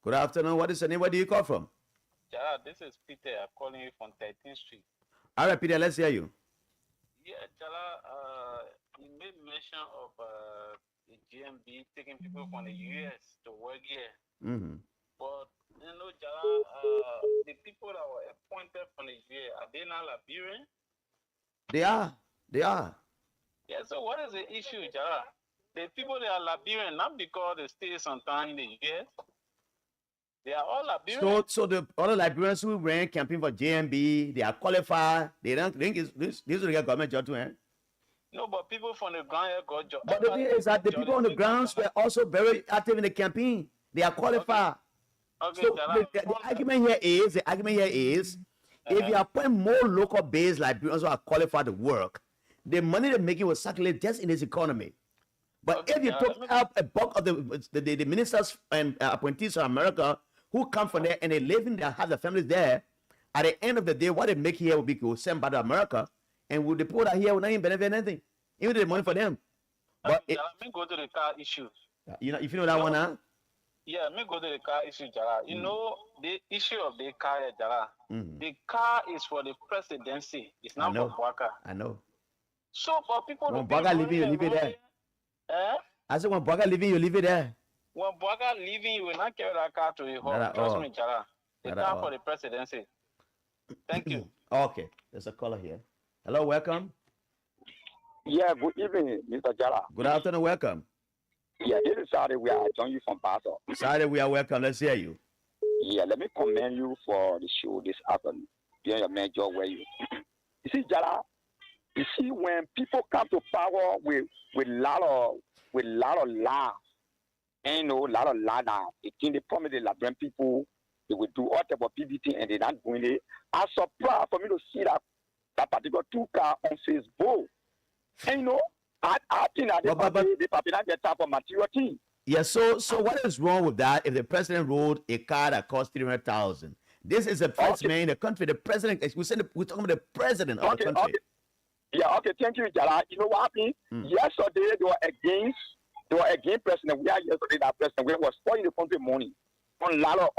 Good afternoon. What is your name? Where do you call from? Jala, this is Peter. I'm calling you from 13th Street. All right, Peter, let's hear you. Yeah, Jala, you made mention of the GMB taking people from the US to work here. Mm-hmm. But, you know, Jala, the people that were appointed from the US, are they not Liberian? They are. Yeah, so what is the issue, Jala? The people that are Liberian, not because they stay some time in the US. They are all Liberian. So the other Liberians who ran campaign for JMB, they are qualified. They don't think this is a government job to end. No, but people from the ground here got jobs. But the thing is that the people on the grounds were also very active in the campaign. They are qualified. Okay, So Jala, the argument here is, if you appoint more local based Liberians who are qualified to work, the money they're making will circulate just in this economy. But Okay, if you yeah, took let up a bulk of the ministers and appointees from America who come from there and they live in there, have their families there, at the end of the day, what they make here will be sent back to America, and will the people that here will not even benefit anything, even the money for them. But okay, Jala, let me go to the car issue. you know, if you know that one, huh? Yeah, let me go to the car issue, Jala. You know, the issue of the car, Jala, Mm. the car is for the presidency. It's not for Bwaka. I know. So for people When to be Bwaka leaving, you running leave it around there. here, I said when Bwaka leaving, you leave it there. when Bwaka leaving, you will not carry that car to your Not home. at Trust all. me, Jala. The Not at car all. for the presidency. Thank you. Okay, there's a caller here. Hello, welcome. Yeah, good evening, Mr. Jala. Good afternoon, welcome. Yeah, this is Saturday. We are joining you from Basel. Sorry, we are welcome. Let's hear you. Yeah, let me commend you for the show this afternoon. Doing your main job where you see, Jala, You see, when people come to power with lot of lie, and you know, lot of lie now, they think they promise the Liberian people they will do all type of PBT and they're not doing it. I'm surprised for me to see that particular two car on Facebook. And you know, I think that they probably not get type of material thing. Yeah, so what is wrong with that if the president rode a car that cost 300,000? This is the first man in the country. The president, we're talking about the president of the country. Okay. Yeah, okay, thank you, Jala. You know what happened? Yesterday, they were against president. We are yesterday that president was spoiling the country money on lot of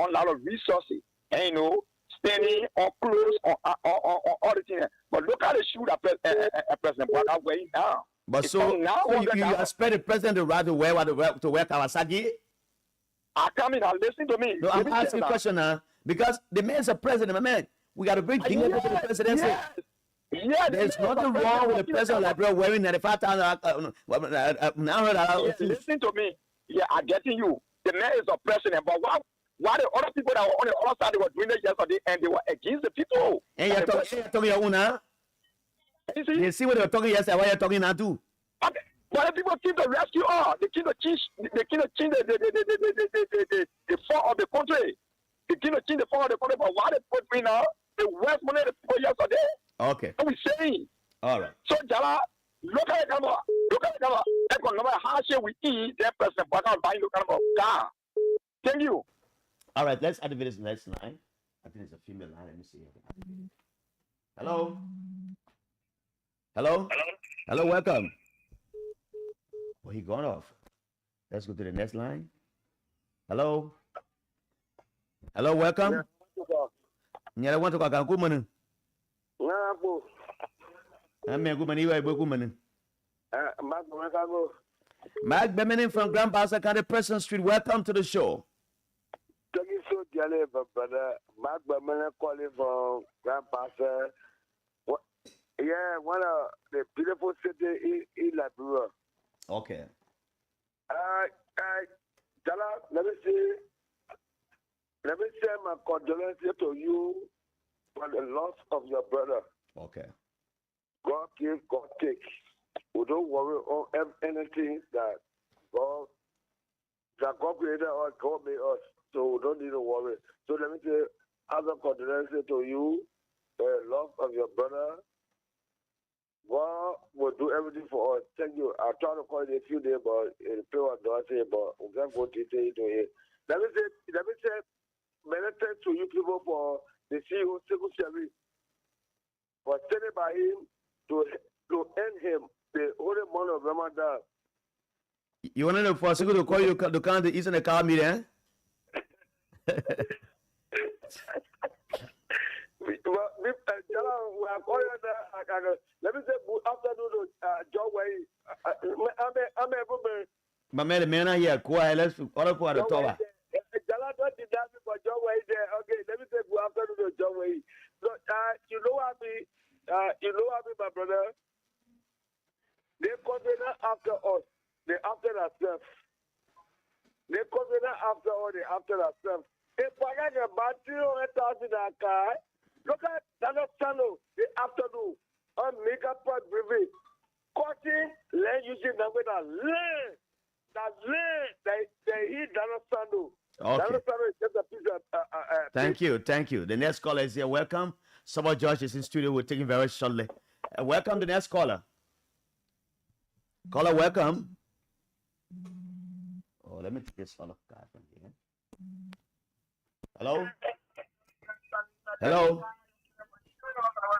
resources. And you know, spending on clothes, on all the things. But look at the shoe that President Biden wearing now. But so you expect the president to rather wear Kawasaki? I come in and listen to me. No, I'm asking a question now. Because the man's a president, my man. We got to bring dignity to the presidency. Yeah, there's nothing wrong with the president like bro wearing 95,000. Listen to me. Yeah, I'm getting you. The man is a president, but why the other people that were on the other side they were doing it yesterday and they were against the people? And you're talking your own, huh? You see what they were talking yesterday, what you're talking now too. Okay. But the people keep the rescue all. They keep the change the fall of the country. They keep the change the fall of the country, but why they put me now? The West money they put yesterday. Okay. What we saying? All right. So Jala, look at the camera. No matter how much we eat, that person but not buying the camera car. Thank you. All right, let's add this next line. I think it's a female line. Let me see. Hello. Hello, welcome. Oh, he gone off. Let's go to the next line. Hello, welcome. Yeah, I want to go. Good morning. I'm good morning. Good morning. Mark Bemenin from Grand Bassa County, Preston Street. Welcome to the show. Thank you so much, brother. Mark Bemenin calling from Grand Bassa. Yeah, one of the beautiful city in Liberia. Okay. Jala, let me say my condolences to you for the loss of your brother. Okay. God give, God take. We don't worry on anything that God created us, God made us. So we don't need to worry. So let me say, as a condolences to you for the loss of your brother. God will do everything for us. Thank you. I'll try to call it a few days, but in prayer don't say, but we can't go to it. Let me say, many thanks to you people for the CEO, Civil Service, for standing by him to end him the holy month of Ramadan. You want to for to call you to come to Eastern car meeting? Let me say good afternoon to John Way. I'm a my man, the man here, quiet. Let's order for the tower. Jala don't deny me for John Way there. Okay, let me say good afternoon to John Way. So, you know what I mean, my brother. They come after us. They after themselves. They come after us. They after themselves. If I get a battery on 1,000 car, look at that channel. The afternoon on makeup part brevet. Cutting, land using the way that land. They hit that channel. Okay. Just a piece of, Thank you. The next caller is here. Welcome. Someone George is in studio. We're taking very shortly. Welcome the next caller. Caller, welcome. Oh, let me take this follow card from here. Hello.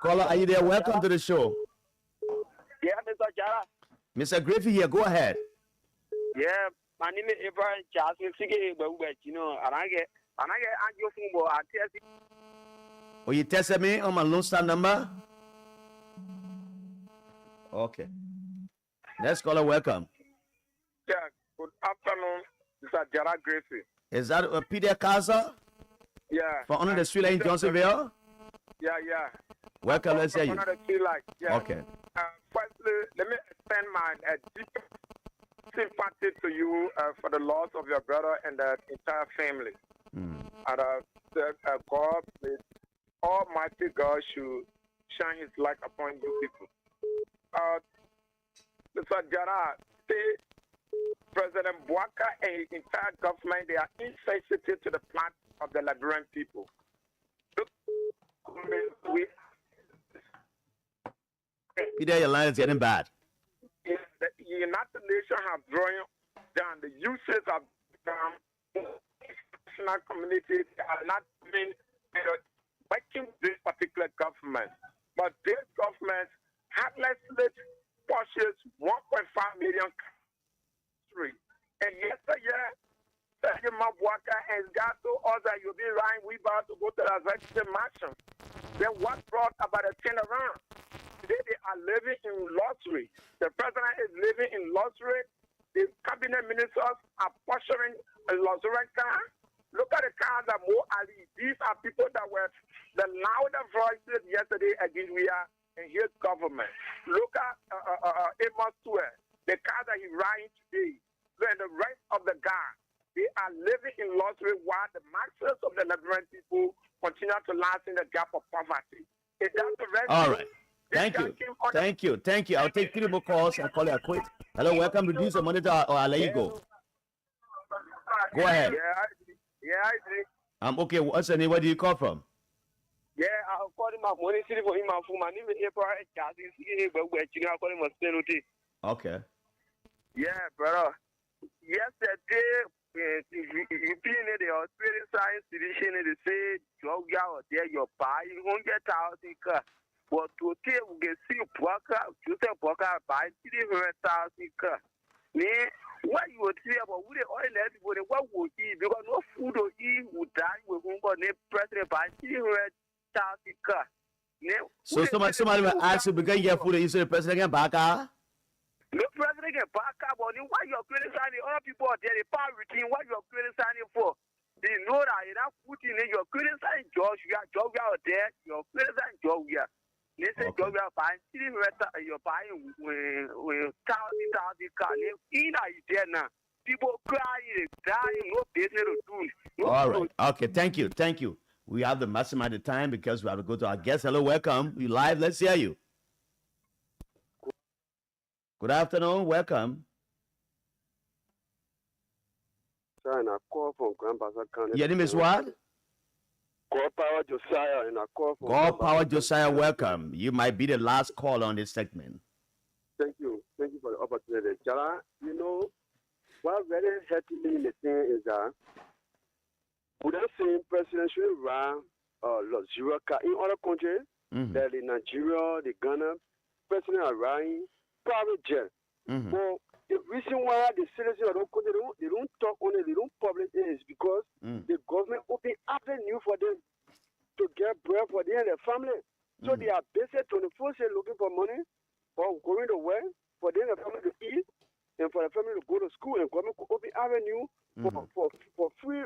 Caller, are you there? Welcome to the show. Yeah, Mr. Jara. Mr. Griffey here. Go ahead. Yeah, my name is Ibrahim Charles. You know, and I get Anjo Oh, you tested me on my Lone Star number? Okay. Next caller, welcome. Yeah, good afternoon, Mr. Jara Gracie. Is that Peter Casa? Yeah. For under the street in Johnsonville? Yeah. Welcome, let's hear you. Under the street light. Yeah. Okay. Firstly, let me extend my deep sympathy to you for the loss of your brother and the entire family. And God, Almighty God should shine His light upon you people. Mr. Gerard, say President Bouaka and his entire government, they are insensitive to the plight of the Liberian people. Look, Peter, your line is getting bad. the United Nations have drawn down the uses of international community are not being working with this particular government. But this government heartlessly pushes 1.5 million countries. And yesterday, President Bouaka has got to order you'll be right, we about to go to the executive mansion. Then what brought about a turnaround? Today they are living in luxury. The president is living in luxury. The cabinet ministers are posturing a luxury car. Look at the cars that Mo Ali. These are people that were the louder voices yesterday against we are in his government. Look at Amos Stewart, the car that he riding today. And the rest of the guys, they are living in luxury while the masses of the Liberian people continue to last in the gap of poverty. Is that the rest? All right. Thank you. I'll take 3 more calls and call it a quit. Hello, welcome. Reduce the monitor or I'll let you go. Go ahead. Yeah, I see. I'm okay. What's your name? Where do you call from? Yeah, I'll call him up. Money city for him and for my name is April. But we're calling him a Okay. Yeah, brother. Yesterday, the Australian Science Edition, they say, you're there, you're buying 100,000 car. But today, we can see Poker, you say Poker buy 300,000 car. What you would say about would the oil everybody, what would eat? Because no food or eat would die with whom God name president buy 300,000 car. So somebody will ask you because you have food, you say the president can back out? No president can back up on you. Why you're criticizing other people out there, the power routine, what you're criticizing for? They know that you're not putting in your criticizing Georgia out there, you're criticizing Georgia. They say Georgia buying 300,000, you're buying with 1,000 cars. In there now, people crying, dying, no business to do. All right. Okay, thank you. We have the maximum of time because we have to go to our guest. Hello, welcome. You live, let's hear you. Good afternoon, welcome. And I call from Grandpa County. Your name is what? God Power Josiah, and I call from God Power Josiah, welcome. You might be the last call on this segment. Thank you for the opportunity. Jala, what very hurting me in the thing is that without saying presidential run luxury car in other countries, like in Nigeria, the Ghana, president are riding private jet. But the reason why the citizens of the country they don't talk on it, they don't publish it is because the government open avenue for them to get bread for them and their family. So they are busy 24/7 looking for money or going to work for them and their family to eat and for the family to go to school, and government open avenue for free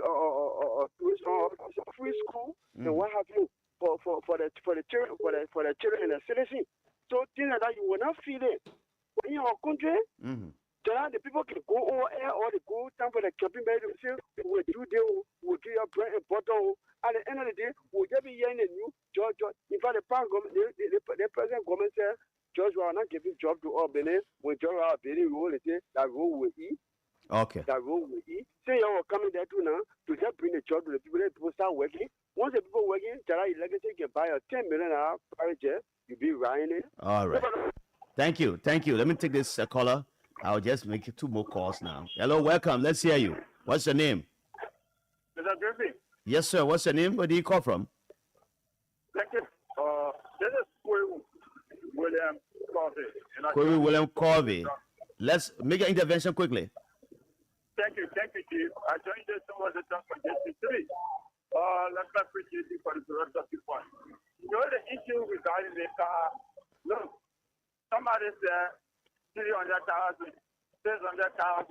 free school and what have you for the children and the citizens. So things like that you will not feel it. But in our country, the people can go over air or they go down for the camping bed and say, we'll do this, we'll do your bread and butter. At the end of the day, we'll just be hearing the new George. In fact, the president government said, George will not give his job to all Benin. When George will have Benin role, they say that role will eat. Okay. That role will eat. Say you're coming there too now to just bring the job to the people. Let people start working. Once the people working, Jara Legacy can buy a 10 million private jet. You'll be riding it. All right. Thank you. Let me take this caller. I'll just make 2 more calls now. Hello, welcome. Let's hear you. What's your name? Mr. Griffin. Yes, sir. What's your name? Where do you call from? Thank you. This is William Corey William Corvey. Let's make an intervention quickly. Thank you, Chief. I joined this over the top of District 3. Let's appreciate you for the rest of the point. You know the issue regarding the car. Look, somebody said 300,000, 600,000,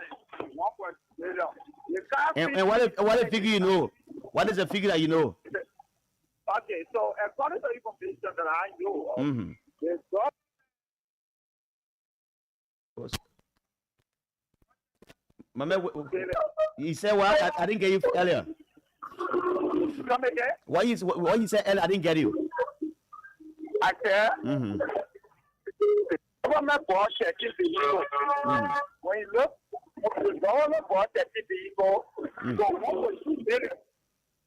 1 million. The car and what a figure you know? What is the figure that you know? Okay, so according to information that I know, the job. Mama, you said what? I didn't get you earlier. Come again? What you said earlier? I didn't get you. I said. government bought 13 vehicles. When you look, the government bought 13 vehicles for 1.2 billion.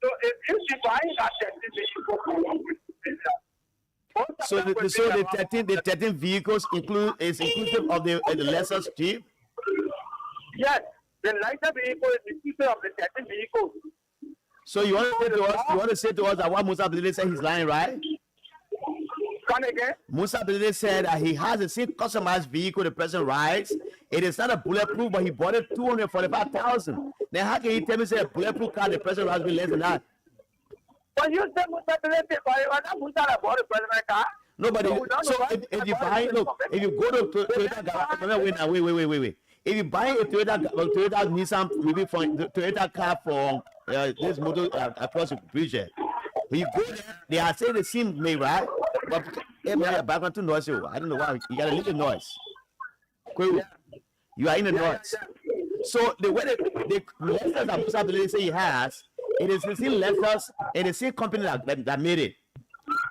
So if you buying that 13 vehicles for 1.2 billion, So the 13 vehicles inclusive of the Lexus Jeep. yes, the lighter vehicle is inclusive of the 13 vehicles. So you want to say to us that what Musa Bilele said he's lying, right? Come again? Musa Bilele said that he has the same customized vehicle the person rides. It is not a bulletproof, but he bought it 245,000. Then how can he tell me say a bulletproof car the person rides be less than that? When you say Musa Bilele, Musa bought the president car. Nobody. So if you buy, look, if you go to Toyota garage, wait. If you buy a Toyota Nissan, maybe from the Toyota car for this motor across the bridge, when you go there, they are saying the same way, right? But hey, man, background too noisy. I don't know why. You got a little noise. You are in the noise. So the way the Lexus that Musa Bilele say he has, it is the same Lexus and the same company that made it.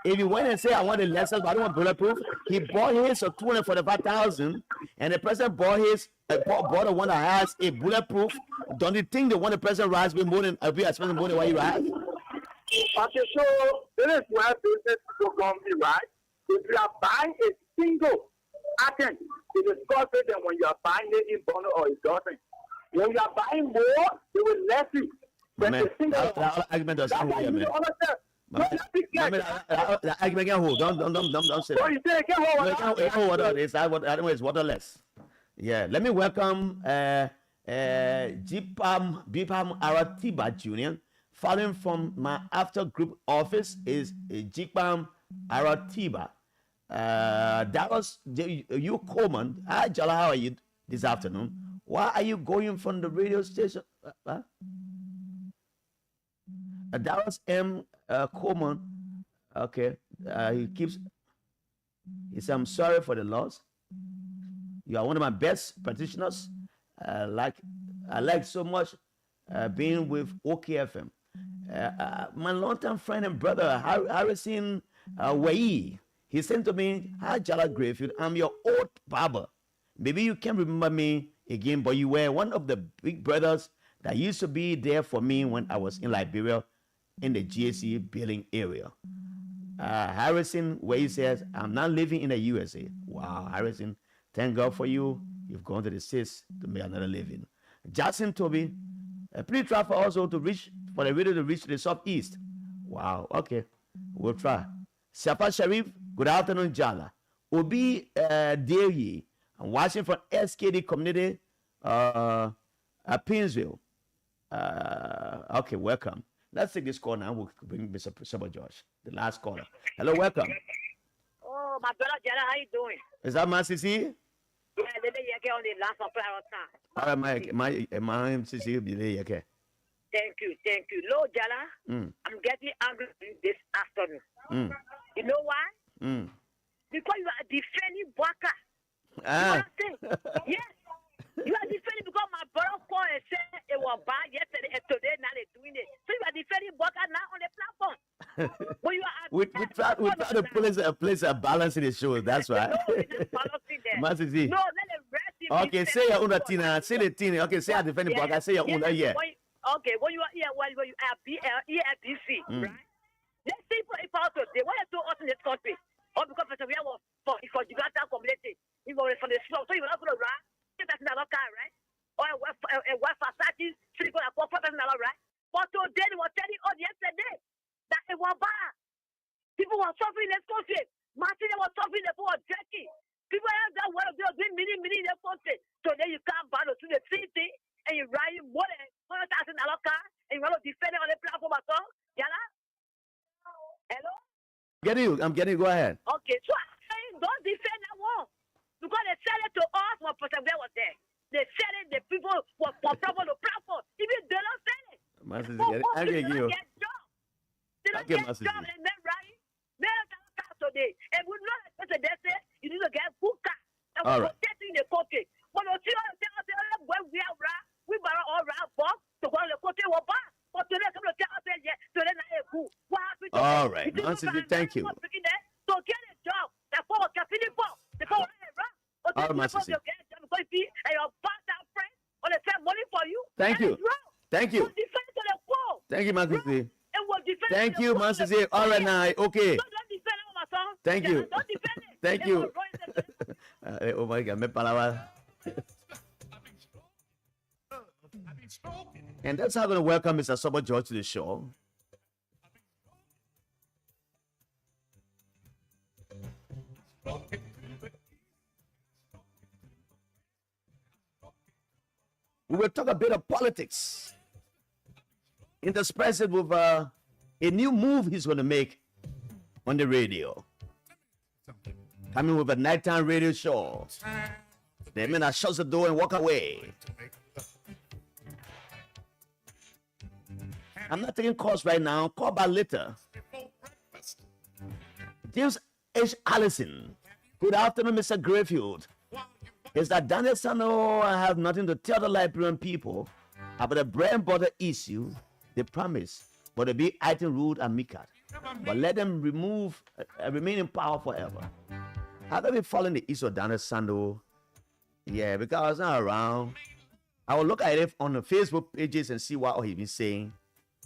If you went and say I want a Lexus but I don't want bulletproof, he bought his for 245,000, and the person bought his bought the one that has a bulletproof. Don't you think the one the person rides be more than be expensive more than what he rides? Okay, so this is where business people come in, right? If you are buying a single item, it is costly than when you are buying it in bundle or a dozen. When you are buying more, it will less you. But Man, the single that argument doesn't hold here, man. The argument can't hold. Don't say So that. you say it can't hold No, it can't hold water. It's otherwise waterless. Yeah, let me welcome Bipam Aratiba Jr. Following from my after group office is Jipam Aratiba. That was you, Coleman. Hi, Jala, how are you this afternoon? Why are you going from the radio station? That was M. Coleman. Okay, he said, I'm sorry for the loss. You are one of my best practitioners. I like so much being with OKFM. My longtime friend and brother, Harrison Wai, he sent to me, hi, Jala Grayfield, I'm your old barber. Maybe you can't remember me again, but you were one of the big brothers that used to be there for me when I was in Liberia in the GSC building area. Harrison Wai says, I'm not living in the USA. Wow, Harrison, thank God for you. You've gone to the States to make another living. Jackson Toby, please try for also to reach for the radio to reach the southeast. Wow, okay, we'll try. Safa Sharif, good afternoon, Jala. Obi Deyi, I'm watching from SKD Community, Pinsville. Okay, welcome. Let's take this call now. We'll bring Mr. Priscilla George, the last caller. Hello, welcome. Oh, my brother Jala, how you doing? Is that my CC? Yeah, they get on the last of our time. All right, my CC will be there. Okay. Thank you. Lord Jala, I'm getting angry this afternoon. You know why? Because you are defending Bwaka. You know what I'm saying? Yes. You are defending because my brother called and said it was bad yesterday and today now they're doing it. So you are defending Bwaka now on the platform. But you are we try to place a balance in the show. That's why. No, it's not balancing there. No, let the rest in okay, say your own Tina. Say the Tina. Okay, say I defend Bwaka. Say your own. Yeah. Okay, when you are here, when you are EFDC, right? Let's see if also they want to do us in this country. Or because we are for Gibraltar community. You go for the slow, so you are not going to run. That's not car, right? Or a West Versace, so you go to $4,000, right? But today they were telling us yesterday that it was bad. People were suffering in this country. Martin was suffering, people were drinking. People have done what they are doing many in their country. Today you can't battle to the city and you ride more than $100,000 car and you want to defend it on the platform at all. Yala? Hello? I'm getting you. Go ahead. Okay, so I'm saying don't defend that war. Because they said it to us when President Blair was there. They said it, the people were on the platform. Even they don't say it. I get you. They don't get job and then right? They don't have car today. And we know that President they say you need to get good car. And we're protecting the country. But we are right. We borrow all right box to go to the country will buy. But today come to tell us yeah, today not a good. What happened to all right. Thank you. So get a job. That's what we're for. The power All right, Master C. Because he and your bastard friend on the same money for you. Thank that you. is wrong. Thank It you. was defense to the poor. Thank you, Master C. It was defense Thank to the you, poor. Master C. All right, now, okay. Don't defend it, my son. Thank you. Don't defend it. Thank It you. was wrong. Oh my God, me palabra. And that's how I'm going to welcome Mr. Sobo George to the show. We will talk a bit of politics. Interspersed with a new move he's going to make on the radio. Coming with a nighttime radio show. The man that shuts the door and walk away. I'm not taking calls right now. Call back later. James H. Allison. Good afternoon, Mr. Grayfield. Is that Daniel Sano? I have nothing to tell the Liberian people about the bread and butter issue. They promise, but they be acting rude and meek. But let them remain in power forever. Have I been following the issue of Daniel Sando? Yeah, because I was not around. I will look at it on the Facebook pages and see what he's been saying.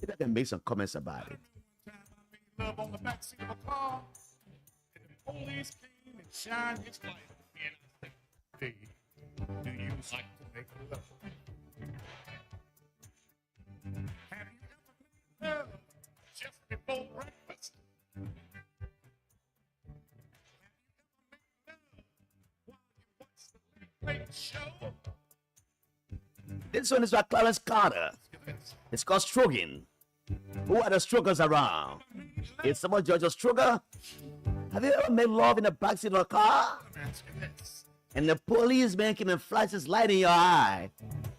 If I can make some comments about it. Love on the backseat of a car, and the police came and shined his light. And I said, hey, do you like to make love? Have you ever made love just before breakfast? Have you ever made love while you watch the late show? This one is by Clarence Carter. It's called Stroking. Who are the strokers around? Is someone George a stroker? Have you ever made love in the backseat of a car? And the policeman came and flashed his light in your eye.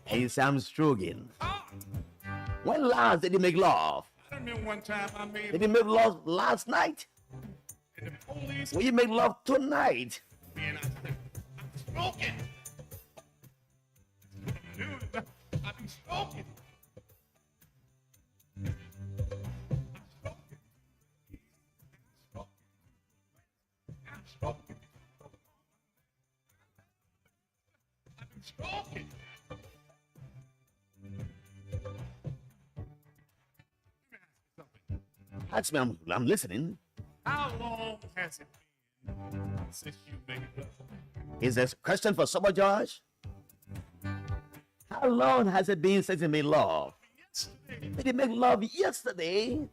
And you say, I'm stroking. When last did you make love? I remember one time I made Did you make love last night? and the police Will you make love tonight? and I said, I'm smoking. Dude, I be smoking. Ask me, I'm listening. How long has it been since you made love? Is this a question for Sober George? How long has it been since you made love? Yesterday. Did you make love yesterday?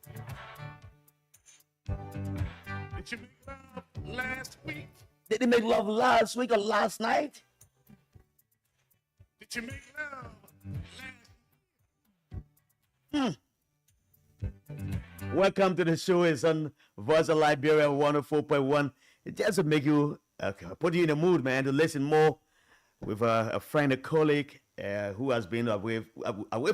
Did you make love last week? Did you make love last week or last night? Did you make love last Welcome to the show. It's on Voice of Liberia 104.1. It just to make you, put you in the mood, man, to listen more with a friend, a colleague who has been away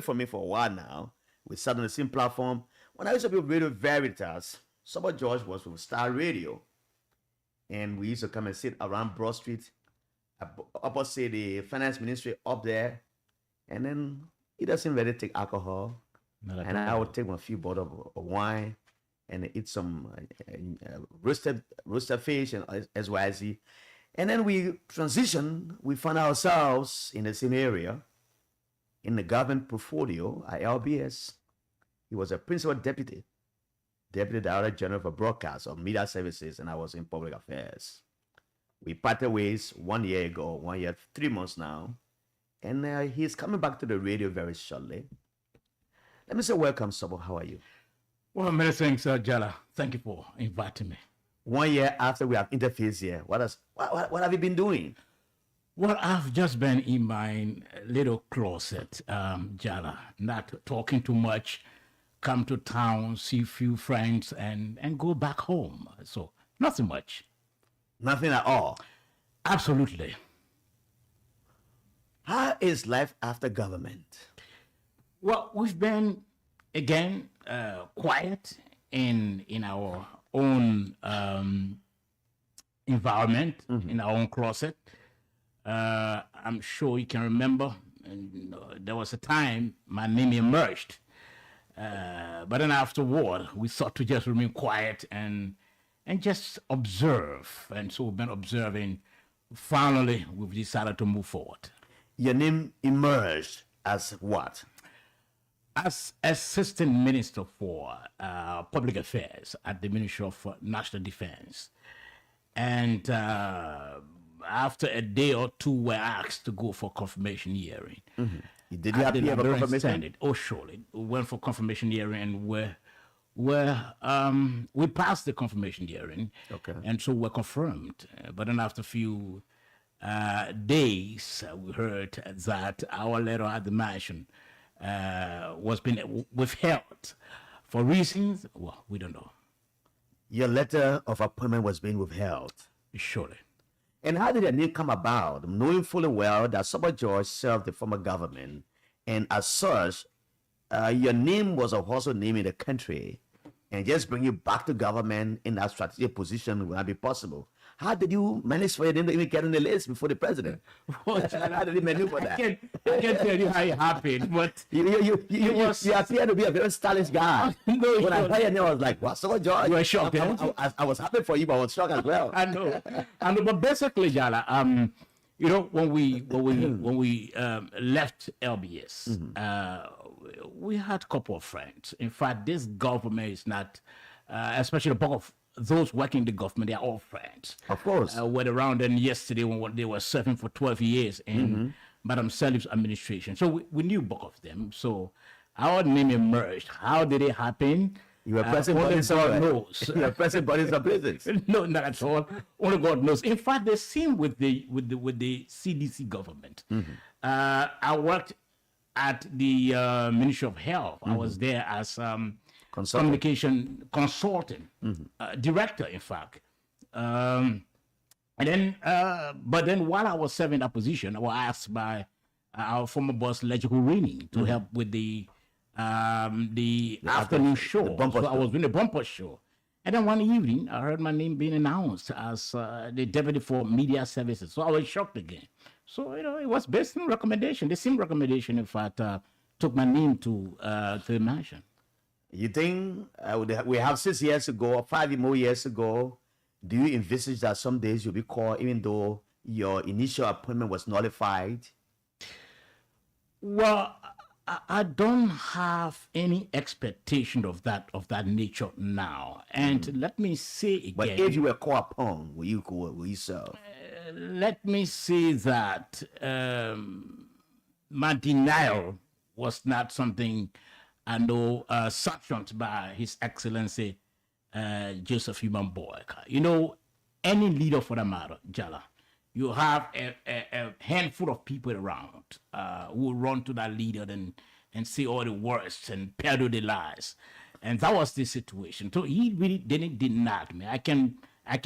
from me for a while now. We sat on the same platform. When I used to be with Radio Veritas, Sober George was with Star Radio. And we used to come and sit around Broad Street, opposite the finance ministry up there. And then he doesn't really take alcohol. And I would take a few bottles of wine and eat some roasted fish and SYZ. And then we transitioned. We found ourselves in the same area in the government portfolio at LBS. He was a principal deputy director general for broadcast or media services, and I was in public affairs. We parted ways 1 year ago, 1 year, 3 months now. And he's coming back to the radio very shortly. Let me say welcome, Sobo. How are you? Well, many thanks, Jala. Thank you for inviting me. 1 year after we have interfaced here, what have you been doing? Well, I've just been in my little closet, Jala, not talking too much, come to town, see a few friends, and go back home. So, nothing much. Nothing at all? Absolutely. How is life after government? Well, we've been, again, quiet in our own environment, in our own closet. I'm sure you can remember, there was a time my name emerged. But then afterward, we thought to just remain quiet and just observe. And so we've been observing finally we've decided to move forward. Your name emerged as what? As Assistant Minister for Public Affairs at the Ministry of National Defense. And after a day or two, we're asked to go for confirmation hearing. Did you appear for confirmation? Oh, surely. We went for confirmation hearing and we passed the confirmation hearing. Okay. And so we're confirmed. But then after a few days, we heard that our letter at the mansion was being withheld for reasons, well, we don't know. Your letter of appointment was being withheld. Surely. And how did your name come about, knowing fully well that Saba George served the former government, and as such, your name was a household name in the country, and just bring you back to government in that strategic position will not be possible? How did you manage for your name to even get on the list before the president? How did you maneuver that? I can't tell you how it happened, but You appear to be a very stylish guy. No, When I heard your name, I was like, wow, Saba George. You were shocked, I was happy for you, but I was shocked as well. I know. But basically, Jala, when we left LBS, we had a couple of friends. In fact, this government is not, especially the bulk of those working in the government, they are all friends. Of course. Went around them yesterday when they were serving for 12 years in Madam Salif's administration. So we knew both of them. So our name emerged. How did it happen? You were pressing only buttons God somewhere. knows. You were pressing buttons of places. No, not at all. Only God knows. In fact, the same with the CDC government. I worked at the Ministry of Health. I was there as communication consultant, director, in fact. And then, but then while I was serving that position, I was asked by our former boss, Legical Rini, to help with the afternoon show. So I was doing the bumper show. And then one evening, I heard my name being announced as the deputy for media services. So I was shocked again. So, it was based on recommendation. The same recommendation, in fact, took my name to the mansion. You think we have 6 years ago, or 5 more years ago, do you envisage that some days you'll be called even though your initial appointment was nullified? Well, I don't have any expectation of that nature now. And let me say again. But if you were called upon, will you serve? Let me say that my denial was not something I know sanctioned by His Excellency Joseph Human Boyka. Any leader for the matter, Jala, you have a handful of people around who will run to that leader and say all the worst and peddle the lies. And that was the situation. So he really didn't deny me. I can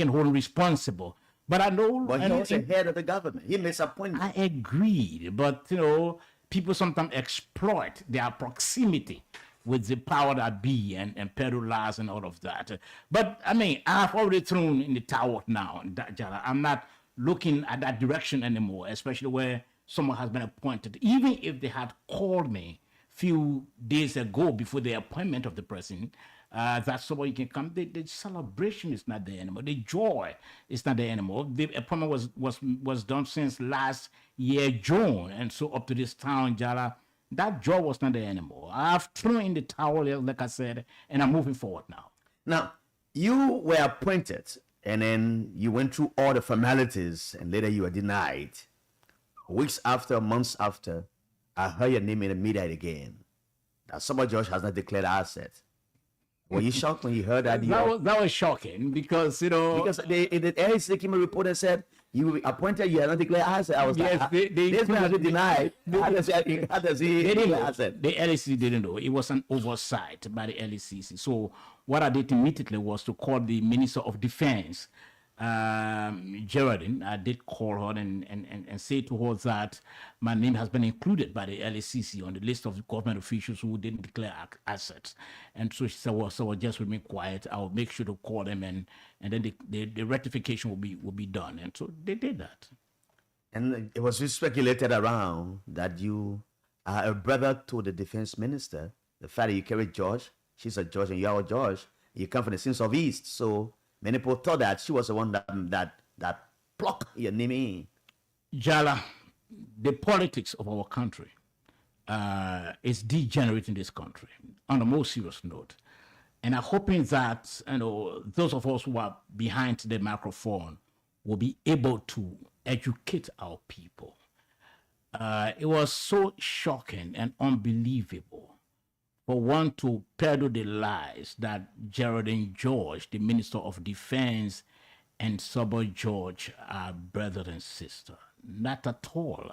hold him responsible. But I know. But he was the head of the government. He makes appointments. I agreed. But, people sometimes exploit their proximity with the power that be and peddle lies and all of that. But, I've already thrown in the towel now, Jala. I'm not looking at that direction anymore, especially where someone has been appointed. Even if they had called me few days ago before the appointment of the president, that someone can come. The celebration is not there anymore. The joy is not there anymore. The appointment was done since last year, June, and so up to this time, Jala, that joy was not there anymore. I've thrown in the towel, like I said, and I'm moving forward now. Now, you were appointed, and then you went through all the formalities, and later you were denied. Weeks after, months after, I heard your name in the media again. That Saba George has not declared assets. Were you shocked when you heard that? That was shocking because because the LAC came a report and said you were appointed, you had not declared asset. I was like, this man has been denied. How does he declare asset? The LAC didn't know. It was an oversight by the LACC. So what I did immediately was to call the Minister of Defense, Geraldine. I did call her and say to her that my name has been included by the LACC on the list of government officials who didn't declare assets. And so she said, well, so just remain quiet. I'll make sure to call them and then the rectification will be done. And so they did that. And it was speculated around that you are a brother to the defense minister. The fact that you carry George, she's a George and you are a George. You come from the sins of East. So many people thought that she was the one that pluck your name in. Jala, the politics of our country is degenerating this country on a more serious note. And I'm hoping that those of us who are behind the microphone will be able to educate our people. It was so shocking and unbelievable for one to peddle the lies that Geraldine George, the Minister of Defense, and Sober George are brother and sister. Not at all.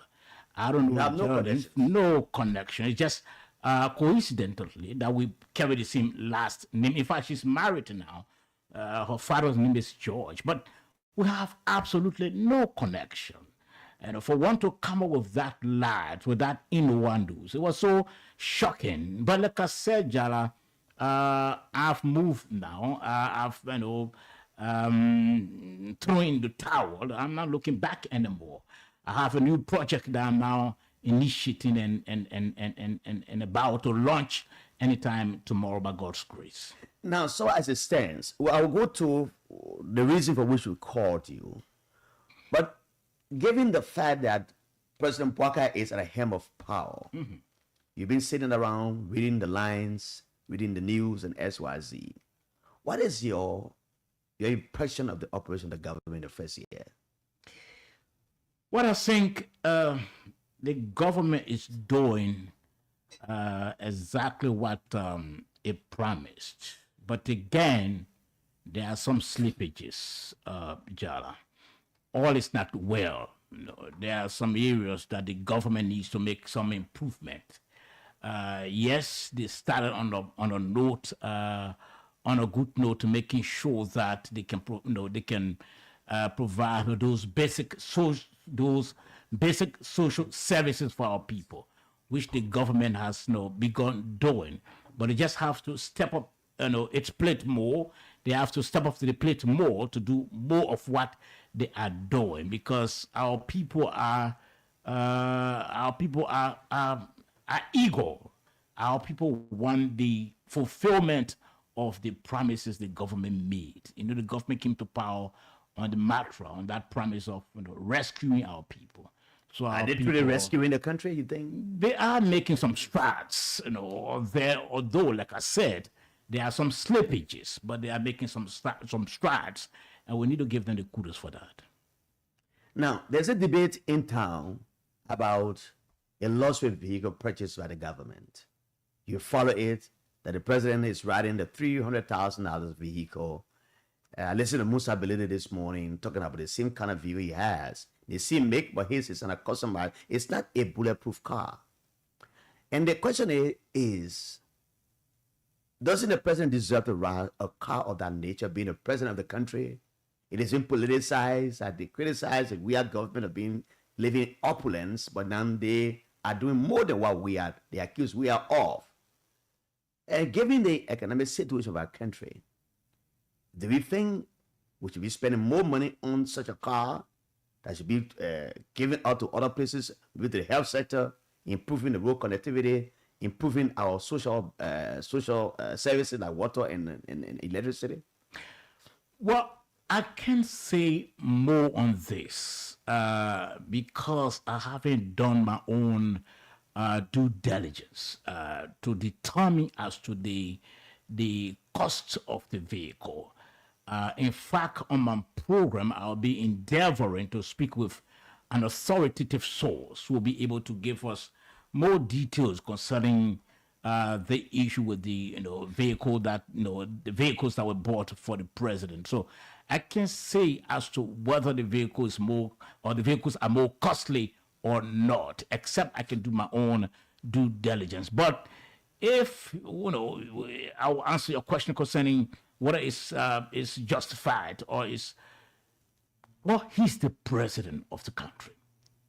I don't know. No connection. It's just coincidentally that we carry the same last name. In fact, she's married now. Her father's name is George, but we have absolutely no connection. And for one to come up with that lie, with that innuendos, it was so shocking. But like I said, Jala, I've moved now. I've throwing the towel. I'm not looking back anymore. I have a new project that I'm now initiating and about to launch anytime tomorrow by God's grace. Now, so as it stands, I'll go to the reason for which we called you. But given the fact that President Walker is at the helm of power, you've been sitting around reading the lines, reading the news and XYZ. What is your impression of the operation of the government in the first year? What I think the government is doing exactly what it promised. But again, there are some slippages, Jala. All is not well. There are some areas that the government needs to make some improvement. Yes, they started on a note, on a good note, making sure that they can, provide those basic social services for our people, which the government has begun doing. But they just have to step up, its plate more. They have to step up to the plate more to do more of what they are doing, because our people are eager. Our people want the fulfillment of the promises the government made. The government came to power on the mantra, on that promise of rescuing our people. So are they truly rescuing the country, you think? They are making some strides, although, like I said, there are some slippages, but they are making some strides, and we need to give them the kudos for that. Now, there's a debate in town about a lost vehicle purchased by the government. You follow it, that the president is riding the $300,000 vehicle. I listened to Musa Belidi this morning talking about the same kind of vehicle he has. The same make, but his is an accustomed. It's not a bulletproof car. And the question is, doesn't the president deserve to ride a car of that nature, being the president of the country? It is been politicized, and they criticize that we are government of being living opulence, but now they are doing more than what we are. They accuse we are of. And given the economic situation of our country, do we think we should be spending more money on such a car that should be given out to other places with the health sector, improving the road connectivity, improving our social services like water and electricity? Well, I can say more on this because I haven't done my own due diligence to determine as to the cost of the vehicle. In fact, on my program, I'll be endeavoring to speak with an authoritative source who will be able to give us more details concerning the issue with the vehicle that the vehicles that were bought for the president. So I can say as to whether the vehicle is more or the vehicles are more costly or not, except I can do my own due diligence. But if I will answer your question concerning whether is justified or is, well, he's the president of the country,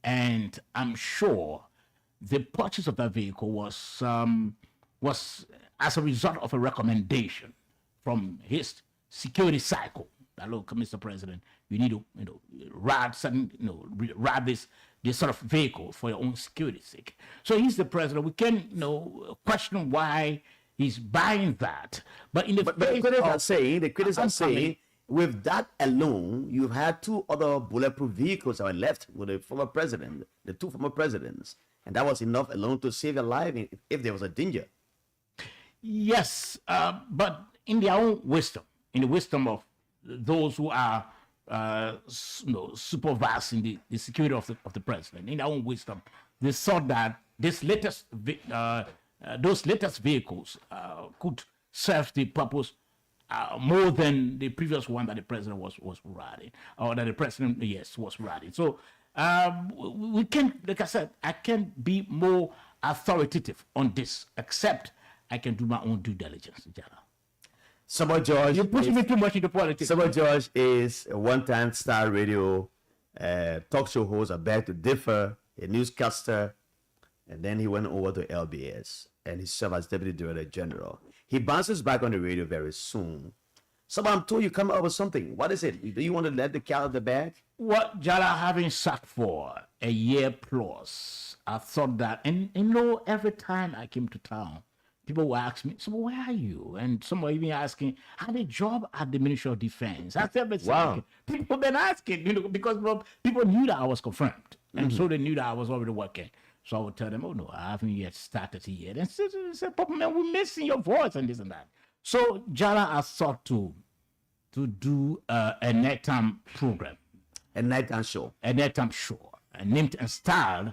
and I'm sure the purchase of that vehicle was as a result of a recommendation from his security cycle. That, look, Mr. President, you need to ride this sort of vehicle for your own security sake. So he's the president. We can question why he's buying that. But in the critics are saying with that alone, you've had two other bulletproof vehicles that were left with the former president, the two former presidents, and that was enough alone to save your life if there was a danger. Yes, but in their own wisdom, in the wisdom of those who are supervising the security of the president, in their own wisdom, they thought that those latest vehicles could serve the purpose more than the previous one that the president was riding, or that the president, yes, was riding. So we can, like I said, I can't be more authoritative on this, except I can do my own due diligence, Jara. Samuel George. You're pushing me too much into politics. Samuel George is a one-time Star Radio talk show host, I beg to differ, a newscaster, and then he went over to LBS and he served as Deputy Director General. He bounces back on the radio very soon. So I'm told you come up with something. What is it? Do you want to let the cat out of the bag? What Jala having sat for a year plus, I thought that, and you know, every time I came to town, people would ask me, so where are you? And some were even asking, I had a job at the Ministry of Defense. I said, wow. People been asking, you know, because people knew that I was confirmed. And so they knew that I was already working. So I would tell them, oh no, I haven't yet started yet. And so they said, Papa, man, we're missing your voice and this and that. So Jala has sought to do a nighttime program. A nighttime show. A nighttime show. Named and styled